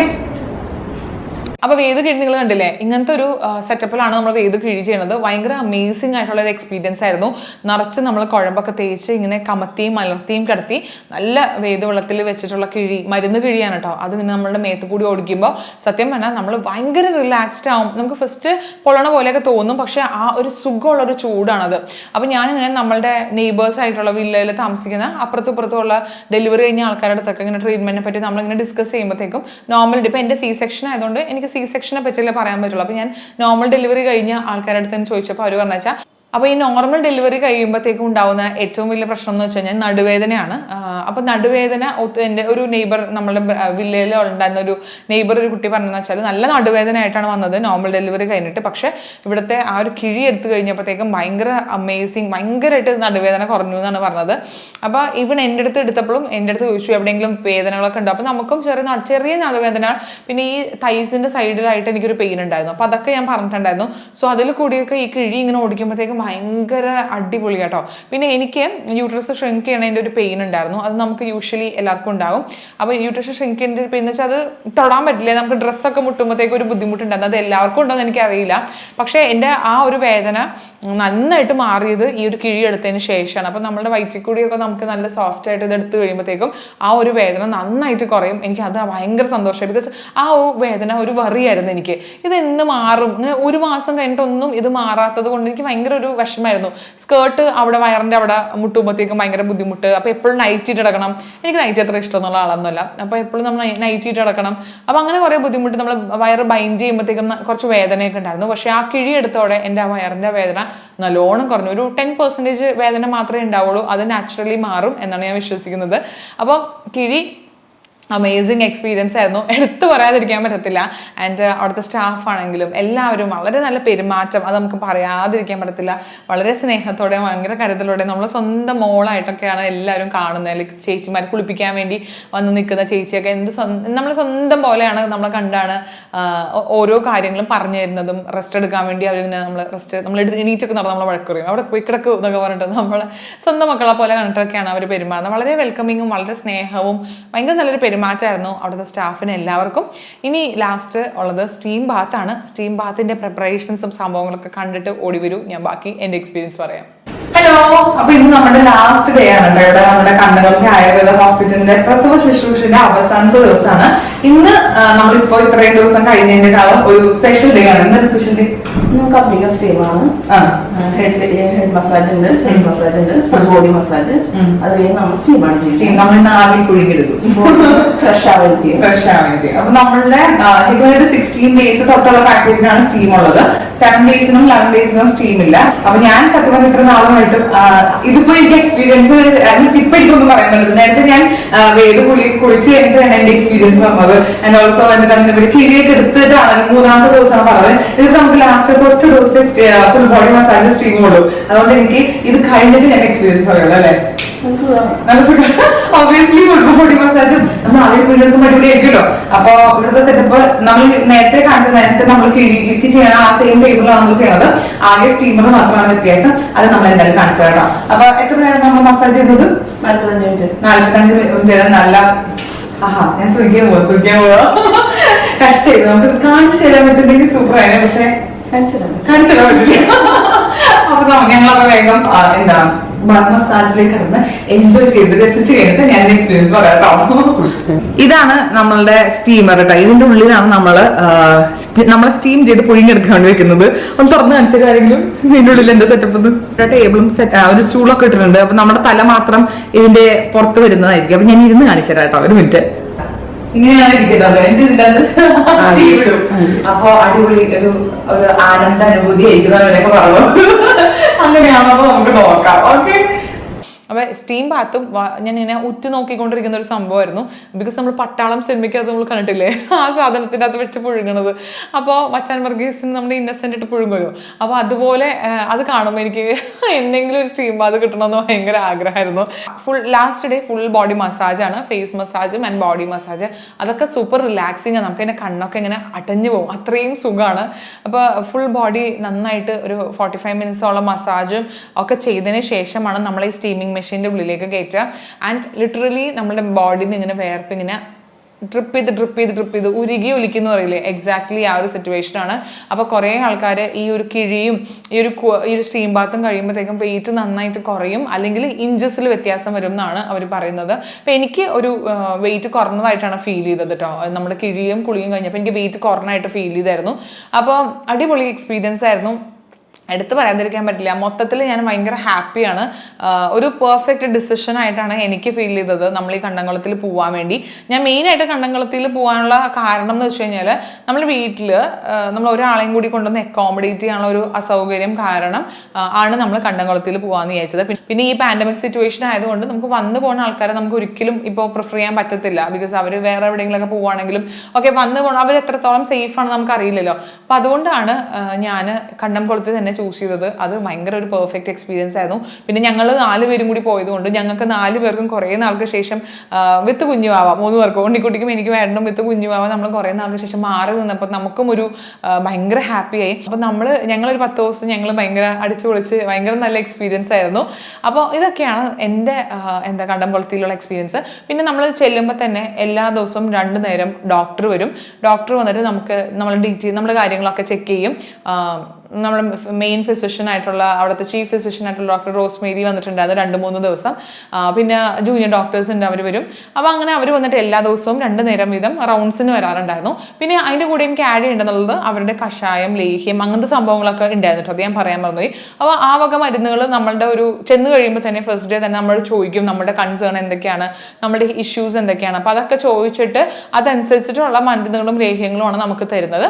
അപ്പോൾ വേദ കിഴി നിങ്ങൾ കണ്ടില്ലേ, ഇങ്ങനത്തെ ഒരു സെറ്റപ്പിലാണ് നമ്മൾ വേദ കിഴി ചെയ്യുന്നത്. ഭയങ്കര അമേസിംഗ് ആയിട്ടുള്ള ഒരു എക്സ്പീരിയൻസ് ആയിരുന്നു. നിറച്ച് നമ്മൾ കുഴമ്പൊക്കെ തേച്ച് ഇങ്ങനെ കമത്തിയും മലർത്തിയും കിടത്തി നല്ല വേദ വെള്ളത്തിൽ വെച്ചിട്ടുള്ള കിഴി, മരുന്ന് കിഴിയാണ് കേട്ടോ. അത് പിന്നെ നമ്മളുടെ മേത്ത് കൂടി ഓടിക്കുമ്പോൾ സത്യം പറഞ്ഞാൽ നമ്മൾ ഭയങ്കര റിലാക്സ്ഡ് ആവും. നമുക്ക് ഫസ്റ്റ് പൊള്ളണ പോലെയൊക്കെ തോന്നും, പക്ഷെ ആ ഒരു സുഖമുള്ളൊരു ചൂടാണത്. അപ്പം ഞാനിങ്ങനെ നമ്മളുടെ നെയ്ബേഴ്സ് ആയിട്ടുള്ള വില്ലയിൽ താമസിക്കുന്ന അപ്പുറത്തും ഇപ്പുറത്തുമുള്ള ഡെലിവറി കഴിഞ്ഞ ആൾക്കാരുടെ അടുത്തൊക്കെ ഇങ്ങനെ ട്രീറ്റ്മെന്റിനെ പറ്റി നമ്മളിങ്ങനെ ഡിസ്കസ് ചെയ്യുമ്പോഴത്തേക്കും നോർമൽ, ഇപ്പം എൻ്റെ സി സെക്ഷൻ ആയതുകൊണ്ട് എനിക്ക് സി സെക്ഷനെ പറ്റിയല്ലേ പറയാൻ പറ്റുള്ളൂ. അപ്പോൾ ഞാൻ നോർമൽ ഡെലിവറി കഴിഞ്ഞ ആൾക്കാരുടെ അടുത്ത് ചോദിച്ചപ്പോൾ അവർ പറഞ്ഞു വെച്ചാൽ അപ്പോൾ ഈ നോർമൽ ഡെലിവറി കഴിയുമ്പോഴത്തേക്കും ഉണ്ടാവുന്ന ഏറ്റവും വലിയ പ്രശ്നം എന്ന് വെച്ച് കഴിഞ്ഞാൽ നടുവേദനയാണ്. അപ്പോൾ നടുവേദന എൻ്റെ ഒരു നെയ്ബർ, നമ്മളുടെ വില്ലയിൽ ഉണ്ടായിരുന്ന ഒരു നെയ്ബർ ഒരു കുട്ടി പറഞ്ഞതെന്ന് വെച്ചാൽ നല്ല നടുവേദന ആയിട്ടാണ് വന്നത് നോർമൽ ഡെലിവറി കഴിഞ്ഞിട്ട്. പക്ഷേ ഇവിടുത്തെ ആ ഒരു കിഴി എടുത്തു കഴിഞ്ഞപ്പോഴത്തേക്കും ഭയങ്കര അമേസിങ്, ഭയങ്കരമായിട്ട് നടുവേദന കുറഞ്ഞു എന്നാണ് പറഞ്ഞത്. അപ്പോൾ ഇവൻ എൻ്റെ അടുത്ത് എടുത്തപ്പോഴും എൻ്റെ അടുത്ത് ചോദിച്ചു എവിടെയെങ്കിലും വേദനകളൊക്കെ ഉണ്ടോ. അപ്പോൾ നമുക്കും ചെറിയ നടുവേദന, പിന്നെ ഈ തൈസിൻ്റെ സൈഡിലായിട്ട് എനിക്കൊരു പെയിൻ ഉണ്ടായിരുന്നു. അപ്പോൾ അതൊക്കെ ഞാൻ പറഞ്ഞിട്ടുണ്ടായിരുന്നു. സോ അതിൽ കൂടിയൊക്കെ ഈ കിഴി ഇങ്ങനെ ഓടിക്കുമ്പോഴത്തേക്കും ഭയങ്കര അടിപൊളി കേട്ടോ. പിന്നെ എനിക്ക് യൂട്രസ് ഷ്രിങ്ക് ചെയ്യണതിൻ്റെ ഒരു പെയിൻ ഉണ്ടായിരുന്നു. അത് നമുക്ക് യൂഷ്വലി എല്ലാവർക്കും ഉണ്ടാകും. അപ്പോൾ യൂട്രസ് ഷ്രിങ്ക് ചെയ്യുന്ന ഒരു പെയിൻ എന്ന് വെച്ചാൽ അത് തൊടാൻ പറ്റില്ല, നമുക്ക് ഡ്രസ്സൊക്കെ മുട്ടുമ്പോഴത്തേക്ക് ഒരു ബുദ്ധിമുട്ടുണ്ടായിരുന്നു. അത് എല്ലാവർക്കും ഉണ്ടോയെന്ന് എനിക്കറിയില്ല. പക്ഷേ എൻ്റെ ആ ഒരു വേദന നന്നായിട്ട് മാറിയത് ഈ ഒരു കിഴി എടുത്തതിന് ശേഷമാണ്. അപ്പം നമ്മുടെ വയറ്റിൽ കൂടിയൊക്കെ നമുക്ക് നല്ല സോഫ്റ്റ് ആയിട്ട് ഇത് എടുത്ത് കഴിയുമ്പോഴത്തേക്കും ആ ഒരു വേദന നന്നായിട്ട് കുറയും. എനിക്ക് അത് ഭയങ്കര സന്തോഷമായി. ബിക്കോസ് ആ വേദന ഒരു വറിയായിരുന്നു എനിക്ക്. ഇത് എന്ന് മാറും, ഇങ്ങനെ ഒരു മാസം കഴിഞ്ഞിട്ടൊന്നും ഇത് മാറാത്തത് കൊണ്ട് എനിക്ക് ഭയങ്കര ഒരു വിഷമമായിരുന്നു. സ്കേർട്ട് അവിടെ വയറിൻ്റെ അവിടെ മുട്ടുമ്പോഴത്തേക്കും ഭയങ്കര ബുദ്ധിമുട്ട്. അപ്പോൾ എപ്പോഴും നൈറ്റ് ഇട്ട് കിടക്കണം. എനിക്ക് നൈറ്റ് അത്ര ഇഷ്ടമുള്ള ആളൊന്നുമല്ല. അപ്പോൾ എപ്പോഴും നമ്മൾ നൈറ്റ് ഇട്ട് കിടക്കണം. അപ്പോൾ അങ്ങനെ കുറേ ബുദ്ധിമുട്ട്, നമ്മൾ വയറ് ബൈൻഡ് ചെയ്യുമ്പോഴത്തേക്കും കുറച്ച് വേദനയൊക്കെ ഉണ്ടായിരുന്നു. പക്ഷേ ആ കിഴി എടുത്തോടെ എൻ്റെ ആ വയറിൻ്റെ വേദന നല്ലോണം കുറഞ്ഞു. ഒരു 10% വേദന മാത്രമേ ഉണ്ടാവുള്ളൂ. അത് നാച്ചുറലി മാറും എന്നാണ് ഞാൻ വിശ്വസിക്കുന്നത്. അപ്പോൾ കിഴി അമേസിങ് എക്സ്പീരിയൻസ് ആയിരുന്നു, എടുത്തു പറയാതിരിക്കാൻ പറ്റത്തില്ല. ആൻഡ് അവിടുത്തെ സ്റ്റാഫ് ആണെങ്കിലും എല്ലാവരും വളരെ നല്ല പെരുമാറ്റം, അത് നമുക്ക് പറയാതിരിക്കാൻ പറ്റത്തില്ല. വളരെ സ്നേഹത്തോടെ ഭയങ്കര കരുതലോടെ നമ്മൾ സ്വന്തം മോളായിട്ടൊക്കെയാണ് എല്ലാവരും കാണുന്നത്. ലൈക്ക് ചേച്ചിമാർ കുളിപ്പിക്കാൻ വേണ്ടി വന്ന് നിൽക്കുന്ന ചേച്ചിയൊക്കെ നമ്മൾ സ്വന്തം പോലെയാണ് നമ്മളെ കണ്ടാണ് ഓരോ കാര്യങ്ങളും പറഞ്ഞു തരുന്നതും. റെസ്റ്റ് എടുക്കാൻ വേണ്ടി അവരിങ്ങനെ നമ്മൾ എണീറ്റൊക്കെ നടന്ന് നമ്മളെ വഴക്കുറയും, അവിടെ പോയി കിടക്കും എന്നൊക്കെ പറഞ്ഞിട്ട് നമ്മളെ സ്വന്തം മക്കളെ പോലെ കണ്ടിട്ടൊക്കെയാണ് അവർ പെരുമാറുന്നത്. വളരെ വെൽക്കമിങ്ങും വളരെ സ്നേഹവും ഭയങ്കര നല്ലൊരു പെരുമാറ്റമായിരുന്നു അവിടുത്തെ സ്റ്റാഫിന് എല്ലാവർക്കും. ഇനി ലാസ്റ്റ് ഉള്ളത് സ്റ്റീം ബാത്താണ്. സ്റ്റീം ബാത്തിൻ്റെ പ്രിപ്പറേഷൻസും സംഭവങ്ങളൊക്കെ കണ്ടിട്ട് ഓടി വരൂ, ഞാൻ ബാക്കി എൻ്റെ എക്സ്പീരിയൻസ് പറയാം. ഹലോ, അപ്പൊ ഇന്ന് നമ്മുടെ ലാസ്റ്റ് ഡേ ആണ് ഇവിടെ നമ്മുടെ കണ്ണകൾക്ക് ആയുർവേദ ഹോസ്പിറ്റലിന്റെ പ്രസവ ശുശ്രൂഷയുടെ അവസാനത്തെ ദിവസമാണ് ഇന്ന്. നമ്മളിപ്പോ ഇത്രയും ദിവസം കഴിഞ്ഞതിന്റെ കാലം ഒരു സ്പെഷ്യൽ ഡേ ആണ്. എന്താണ് സ്പെഷ്യൽ ഡേ? കപ്പിംഗ് സ്റ്റീമാണ്. ഹെഡ് മസാജ് ഉണ്ട്, ഫേസ് മസാജ് ഉണ്ട്, ഫുൾ ബോഡി മസാജ്. അത് കഴിഞ്ഞ് നമ്മൾ സ്റ്റീമാണ് ചെയ്യുന്നത്. നമ്മൾ നാവിൽ കുഴിഞ്ഞെടുക്കും, ഫ്രഷ് ആവുകയും ചെയ്യും. അപ്പൊ നമ്മളുടെ ശരിക്കും 16 days തൊട്ടുള്ള പാക്കേജിനാണ് സ്റ്റീം ഉള്ളത്. 7 daysനും 11 daysനും സ്റ്റീം ഇല്ല. അപ്പൊ ഞാൻ സത്യം പറഞ്ഞ ഇത്ര നാളുമായിട്ടും ഇതിപ്പോ എനിക്ക് എക്സ്പീരിയൻസ് ഇപ്പൊ എനിക്കൊന്നും പറയുന്നുള്ളത്. നേരത്തെ ഞാൻ വേദ കുളിച്ച് കഴിഞ്ഞിട്ടാണ് എന്റെ എക്സ്പീരിയൻസ് പറഞ്ഞത്. ആൻഡ് ഓൾസോ എന്താണ് ഇവര് കിഴിയൊക്കെ എടുത്തിട്ടാണ് 3-ാമത്തെ ദിവസമാണ് പറഞ്ഞത്. ഇത് നമുക്ക് ലാസ്റ്റ് 8 ദിവസം ഫുൾ ബോഡി മസാജ് സ്റ്റീം ഉള്ളൂ. അതുകൊണ്ട് എനിക്ക് ഇത് കഴിഞ്ഞിട്ട് ഞാൻ എക്സ്പീരിയൻസ് പറയുള്ളൂ അല്ലേ. നല്ല സുഖം. ഒബ്വിയസ്ലി ഫുൾ ബോഡി മസാജ് നമ്മൾ ആദ്യം വീണ്ടെടുക്കും അടിപൊളിയായിരിക്കുമല്ലോ. അപ്പൊ ഇവിടുത്തെ സെറ്റപ്പ് നമ്മൾ നേരത്തെ നമ്മൾ കിഴിക്ക് ചെയ്യണം ആ സെയിം ടേബിളാണ് നമ്മൾ ചെയ്യണത്. ആകെ സ്റ്റീമർ മാത്രമാണ് വ്യത്യാസം. അത് നമ്മൾ എന്തായാലും കാണിച്ചു തരാം. അപ്പൊ എത്ര നേരം നമ്മൾ മസാജ് ചെയ്തത്? 45 മിനിറ്റ് ചെയ്താൽ നല്ല ഞാൻ സുഖിക്കാൻ പോവാ കഷ്ടമായിരുന്നു. നമുക്ക് കാണിച്ചു തരാൻ പറ്റുന്നെങ്കിൽ സൂപ്പർ ആയിരുന്നു. പക്ഷെ കാണിച്ചു തരാൻ പറ്റില്ല. അപ്പൊ ഞങ്ങളപ്പോ വേഗം എന്താ മസാജിലേക്ക് കിടന്ന് എൻജോയ് ചെയ്ത് രസിച്ച് കഴിഞ്ഞിട്ട് ഞാൻ എക്സ്പീരിയൻസ് പറയാട്ടോ. ഇതാണ് നമ്മളുടെ സ്റ്റീമർ കേട്ടോ. ഇതിന്റെ ഉള്ളിലാണ് നമ്മളെ സ്റ്റീം ചെയ്ത് പുഴുങ്ങിയെടുക്കാൻ വേണ്ടി വെക്കുന്നത്. ഒന്ന് തുറന്ന് കാണിച്ച കാര്യങ്ങളും ഇതിന്റെ ഉള്ളിൽ എന്താ സെറ്റപ്പ്. ടേബിളും ഒരു സ്റ്റൂളൊക്കെ ഇട്ടിട്ടുണ്ട്. അപ്പൊ നമ്മുടെ തല മാത്രം ഇതിന്റെ പുറത്ത് വരുന്നതായിരിക്കും. അപ്പൊ ഞാൻ ഇരുന്ന് കാണിച്ചു തരാം കേട്ടോ, ഒരു മിനിറ്റ്. ഇങ്ങനെയാണ് ഇരിക്കുന്നത്. എന്റെ ഇതിന്റെ സ്റ്റീം ഇടും. അപ്പൊ അടിപൊളി ഒരു ആനന്ദ അനുഭൂതി ആയിരിക്കുന്നവരൊക്കെ പറഞ്ഞു. അങ്ങനെയാണോ നമുക്ക് നോക്കാം. ഓക്കെ. അപ്പോൾ സ്റ്റീം ബാത്തും ഞാൻ ഇങ്ങനെ ഉറ്റു നോക്കിക്കൊണ്ടിരിക്കുന്ന ഒരു സംഭവമായിരുന്നു. ബിക്കോസ് നമ്മൾ പട്ടാളം സിനിമയ്ക്കകത്ത് നമ്മൾ കണ്ടിട്ടില്ലേ ആ സാധനത്തിൻ്റെ അകത്ത് വെച്ച് പുഴുങ്ങണത്. അപ്പോൾ മച്ചാൻ വർഗീസിന് നമ്മുടെ ഇന്നസെൻ്റ് ഇട്ട് പുഴുങ്ങുമല്ലോ. അപ്പോൾ അതുപോലെ അത് കാണുമ്പോൾ എനിക്ക് എന്തെങ്കിലും ഒരു സ്റ്റീം ബാത്ത് കിട്ടണമെന്ന് ഭയങ്കര ആഗ്രഹമായിരുന്നു. ലാസ്റ്റ് ഡേ ഫുൾ ബോഡി മസാജാണ്. ഫേസ് മസാജും ആൻഡ് ബോഡി മസാജ് അതൊക്കെ സൂപ്പർ റിലാക്സിങ് ആണ്. നമുക്ക് അതിൻ്റെ കണ്ണൊക്കെ ഇങ്ങനെ അടഞ്ഞു പോകും, അത്രയും സുഖമാണ്. അപ്പോൾ ഫുൾ ബോഡി നന്നായിട്ട് ഒരു 45 മിനിറ്റ്സോളം മസാജും ഒക്കെ ചെയ്തതിന് ശേഷമാണ് നമ്മൾ ഈ സ്റ്റീമിങ് മെഷീൻ്റെ ഉള്ളിലേക്ക് കയറ്റുക. ആൻഡ് ലിറ്ററലി നമ്മുടെ ബോഡിയിൽ നിന്ന് ഇങ്ങനെ വേർപ്പ് ഇങ്ങനെ ഡ്രിപ്പ് ചെയ്ത് ഉരുകി ഒലിക്കുന്ന പറയില്ലേ, എക്സാക്ട്ലി ആ ഒരു സിറ്റുവേഷനാണ്. അപ്പോൾ കുറേ ആൾക്കാർ ഈ ഒരു കിഴിയും ഈ ഒരു സ്റ്റീം ബാത്തും കഴിയുമ്പോഴത്തേക്കും വെയിറ്റ് നന്നായിട്ട് കുറയും, അല്ലെങ്കിൽ ഇഞ്ചസിൽ വ്യത്യാസം വരും എന്നാണ് അവർ പറയുന്നത്. അപ്പോൾ എനിക്ക് ഒരു വെയിറ്റ് കുറഞ്ഞതായിട്ടാണ് ഫീൽ ചെയ്തത് കേട്ടോ. നമ്മുടെ കിഴിയും കുളിയും കഴിഞ്ഞപ്പോൾ എനിക്ക് വെയിറ്റ് കുറഞ്ഞായിട്ട് ഫീൽ ചെയ്തായിരുന്നു. അപ്പോൾ അടിപൊളി എക്സ്പീരിയൻസ് ആയിരുന്നു, എടുത്ത് പറയാതിരിക്കാൻ പറ്റില്ല. മൊത്തത്തിൽ ഞാൻ ഭയങ്കര ഹാപ്പിയാണ്. ഒരു പെർഫെക്റ്റ് ഡിസിഷൻ ആയിട്ടാണ് എനിക്ക് ഫീൽ ചെയ്തത് നമ്മൾ ഈ കണ്ടംകുളത്തിൽ പോകാൻ വേണ്ടി. ഞാൻ മെയിനായിട്ട് കണ്ടംകുളത്തിൽ പോകാനുള്ള കാരണം എന്ന് വെച്ച് കഴിഞ്ഞാൽ നമ്മൾ വീട്ടിൽ നമ്മൾ ഒരാളെയും കൂടി കൊണ്ടുവന്ന് അക്കോമഡേറ്റ് ചെയ്യാനുള്ള ഒരു അസൗകര്യം കാരണം ആണ് നമ്മൾ കണ്ടംകുളത്തിൽ പോകാമെന്ന് വിചാരിച്ചത്. പിന്നെ ഈ പാൻഡമിക് സിറ്റുവേഷൻ ആയതുകൊണ്ട് നമുക്ക് വന്നു പോകുന്ന ആൾക്കാരെ നമുക്ക് ഒരിക്കലും ഇപ്പോൾ പ്രിഫർ ചെയ്യാൻ പറ്റത്തില്ല. ബിക്കോസ് അവർ വേറെ എവിടെയെങ്കിലുമൊക്കെ പോവുകയാണെങ്കിലും ഓക്കെ വന്നു പോകണം, അവർ എത്രത്തോളം സേഫാണെന്ന് നമുക്ക് അറിയില്ലല്ലോ. അപ്പം അതുകൊണ്ടാണ് ഞാൻ കണ്ടംകുളത്തിൽ തന്നെ ചൂസ് ചെയ്തത്. അത് ഭയങ്കര ഒരു പെർഫെക്റ്റ് എക്സ്പീരിയൻസ് ആയിരുന്നു. പിന്നെ ഞങ്ങൾ 4 പേരും കൂടി പോയതുകൊണ്ട് ഞങ്ങൾക്ക് 4 പേർക്കും കുറേ നാൾക്ക് ശേഷം വിത്ത് കുഞ്ഞുവാവാം, 3 പേർക്കും ഉണ്ണിക്കുട്ടിക്കും എനിക്ക് വേണം വിത്ത് കുഞ്ഞുവാവാം. നമ്മൾ കുറേ നാൾക്ക് ശേഷം മാറി നിന്നപ്പോൾ നമുക്കും ഒരു ഭയങ്കര ഹാപ്പിയായി. അപ്പം ഞങ്ങളൊരു 10 ദിവസം ഞങ്ങൾ ഭയങ്കര അടിച്ചു പൊളിച്ച് ഭയങ്കര നല്ല എക്സ്പീരിയൻസ് ആയിരുന്നു. അപ്പോൾ ഇതൊക്കെയാണ് എൻ്റെ കണ്ടംകുളത്തിലുള്ള എക്സ്പീരിയൻസ്. പിന്നെ നമ്മൾ ചെല്ലുമ്പോൾ തന്നെ എല്ലാ ദിവസവും 2 നേരം ഡോക്ടർ വരും. ഡോക്ടർ വന്നിട്ട് നമ്മുടെ കാര്യങ്ങളൊക്കെ ചെക്ക് ചെയ്യും. നമ്മുടെ മെയിൻ ഫിസിഷ്യൻ ആയിട്ടുള്ള അവിടുത്തെ ചീഫ് ഫിസിഷ്യൻ ആയിട്ടുള്ള ഡോക്ടർ റോസ്മേരി വന്നിട്ടുണ്ടായിരുന്നു 2-3 ദിവസം. പിന്നെ ജൂനിയർ ഡോക്ടേഴ്സ് ഉണ്ട്, അവർ വരും. അപ്പോൾ അങ്ങനെ അവർ വന്നിട്ട് എല്ലാ ദിവസവും 2 നേരം വീതം റൗണ്ട്സിന് വരാറുണ്ടായിരുന്നു. പിന്നെ അതിൻ്റെ കൂടെ എനിക്ക് ആഡ് ചെയ്യേണ്ടതുള്ളത് അവരുടെ കഷായം, ലേഹ്യം, അങ്ങനത്തെ സംഭവങ്ങളൊക്കെ ഉണ്ടായിരുന്നു. അത് ഞാൻ പറയാൻ മറന്നുപോയി. അപ്പോൾ ആ വക മരുന്നുകൾ നമ്മളുടെ ഒരു ചെന്ന് കഴിയുമ്പോൾ തന്നെ ഫസ്റ്റ് ഡേ തന്നെ നമ്മൾ ചോദിക്കും നമ്മുടെ കൺസേൺ എന്തൊക്കെയാണ്, നമ്മുടെ ഇഷ്യൂസ് എന്തൊക്കെയാണ്. അപ്പോൾ അതൊക്കെ ചോദിച്ചിട്ട് അതനുസരിച്ചിട്ടുള്ള മരുന്നുകളും ലേഹ്യങ്ങളുമാണ് നമുക്ക് തരുന്നത്.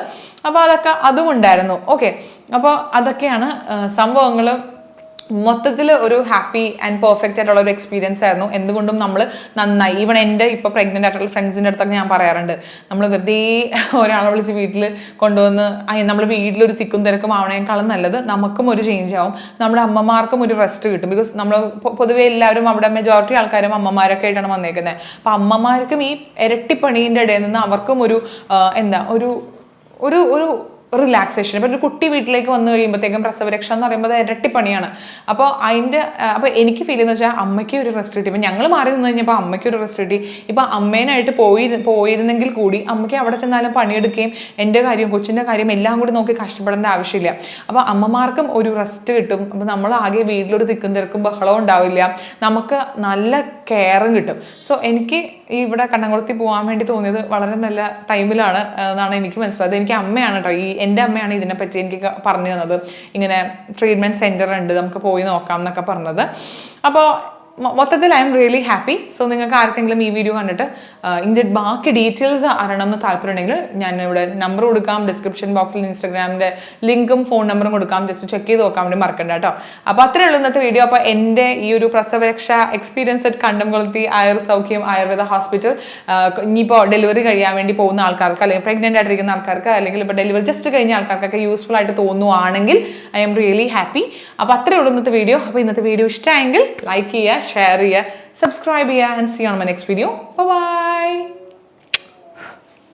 അപ്പോൾ അതും ഉണ്ടായിരുന്നു. ഓക്കെ, അപ്പോൾ അതൊക്കെയാണ് സംഭവങ്ങൾ. മൊത്തത്തിൽ ഒരു ഹാപ്പി ആൻഡ് പെർഫെക്റ്റ് ആയിട്ടുള്ള ഒരു എക്സ്പീരിയൻസ് ആയിരുന്നു. എന്തുകൊണ്ടും നമ്മൾ നന്നായി. ഈവൺ എൻ്റെ ഇപ്പോൾ പ്രഗ്നൻ്റ് ആയിട്ടുള്ള ഫ്രണ്ട്സിൻ്റെ അടുത്തൊക്കെ ഞാൻ പറയാറുണ്ട്, നമ്മൾ വെറുതെ ഒരാളെ വിളിച്ച് വീട്ടിൽ കൊണ്ടുവന്ന് നമ്മൾ വീട്ടിലൊരു തിക്കും തിരക്കും ആവണേക്കാളും നല്ലത് നമുക്കും ഒരു ചേഞ്ച് ആവും, നമ്മുടെ അമ്മമാർക്കും ഒരു റെസ്റ്റ് കിട്ടും. ബിക്കോസ് നമ്മൾ പൊതുവേ എല്ലാവരും അവിടെ മെജോറിറ്റി ആൾക്കാരും അമ്മമാരൊക്കെ ആയിട്ടാണ് വന്നേക്കുന്നത്. അപ്പോൾ അമ്മമാർക്കും ഈ ഇരട്ടിപ്പണീൻ്റെ ഇടയിൽ നിന്ന് അവർക്കും ഒരു റിലാക്സേഷൻ. ഇപ്പോൾ ഒരു കുട്ടി വീട്ടിലേക്ക് വന്നു കഴിയുമ്പോഴത്തേക്കും പ്രസവരക്ഷ എന്ന് പറയുമ്പോൾ ഇരട്ടിപ്പണിയാണ്. അപ്പോൾ എനിക്ക് ഫീൽ ചെയ്യുന്നത് വെച്ചാൽ അമ്മയ്ക്ക് ഒരു റെസ്റ്റ് കിട്ടി. ഇപ്പം ഞങ്ങൾ മാറി നിന്ന് കഴിഞ്ഞപ്പോൾ അമ്മയ്ക്ക് ഒരു റെസ്റ്റ് കിട്ടി. ഇപ്പം അമ്മേനായിട്ട് പോയിരുന്നെങ്കിൽ കൂടി അമ്മയ്ക്ക് അവിടെ ചെന്നാലും പണിയെടുക്കുകയും എൻ്റെ കാര്യം കൊച്ചിൻ്റെ കാര്യം എല്ലാം കൂടി നോക്കി കഷ്ടപ്പെടേണ്ട ആവശ്യമില്ല. അപ്പോൾ അമ്മമാർക്കും ഒരു റെസ്റ്റ് കിട്ടും. അപ്പോൾ നമ്മൾ ആകെ വീട്ടിലൊരു തിക്കും തിരക്കും ബഹളവും ഉണ്ടാവില്ല, നമുക്ക് നല്ല കെയറും കിട്ടും. സോ എനിക്ക് ഇവിടെ കണ്ടംകുളത്തിൽ പോകാൻ വേണ്ടി തോന്നിയത് വളരെ നല്ല ടൈമിലാണ് എന്നാണ് എനിക്ക് മനസ്സിലായത്. എനിക്ക് അമ്മയാണ് കേട്ടോ ഈ എൻ്റെ അമ്മയാണ് ഇതിനെപ്പറ്റി എനിക്ക് പറഞ്ഞു തന്നത്. ഇങ്ങനെ ട്രീറ്റ്മെൻറ്റ് സെൻറ്റർ ഉണ്ട്, നമുക്ക് പോയി നോക്കാം എന്നൊക്കെ പറഞ്ഞത്. അപ്പോൾ മൊത്തത്തിൽ I am really happy. So നിങ്ങൾക്ക് ആർക്കെങ്കിലും ഈ വീഡിയോ കണ്ടിട്ട് ഇതിൻ്റെ ബാക്കി ഡീറ്റെയിൽസ് അറിയണം എന്ന് താല്പര്യമുണ്ടെങ്കിൽ ഞാൻ ഇവിടെ നമ്പർ കൊടുക്കാം, ഡിസ്ക്രിപ്ഷൻ ബോക്സിൽ ഇൻസ്റ്റാഗ്രാമിൻ്റെ ലിങ്കും ഫോൺ നമ്പറും കൊടുക്കാം. ജസ്റ്റ് ചെക്ക് ചെയ്ത് നോക്കാൻ വേണ്ടി മറക്കണ്ട കേട്ടോ. അപ്പോൾ അത്രയേ ഉള്ളൂ ഇന്നത്തെ വീഡിയോ. അപ്പോൾ എൻ്റെ ഈ ഒരു പ്രസവരക്ഷ എക്സ്പീരിയൻസ് അറ്റ് കണ്ടംകുളത്തി സൗഖ്യം ആയുർവേദ ഹോസ്പിറ്റൽ ഇനിയിപ്പോൾ ഡെലിവറി കഴിയാൻ വേണ്ടി പോകുന്ന ആൾക്കാർക്ക്, അല്ലെങ്കിൽ പ്രഗ്നൻ്റ് ആയിട്ടിരിക്കുന്ന ആൾക്കാർക്ക്, അല്ലെങ്കിൽ ഇപ്പോൾ ഡെലിവറി ജസ്റ്റ് കഴിഞ്ഞ ആൾക്കാർക്കൊക്കെ യൂസ്ഫുൾ ആയിട്ട് തോന്നുവാണെങ്കിൽ ഐ എം റിയലി ഹാപ്പി. അപ്പോൾ അത്രയേ ഉള്ളൂ ഇന്നത്തെ വീഡിയോ. അപ്പോൾ ഇന്നത്തെ വീഡിയോ ഇഷ്ടമായെങ്കിൽ ലൈക്ക് ചെയ്യുക, ഷെയർ ചെയ്യുക, സബ്സ്ക്രൈബ് ചെയ്യുക, and see on my next video. By.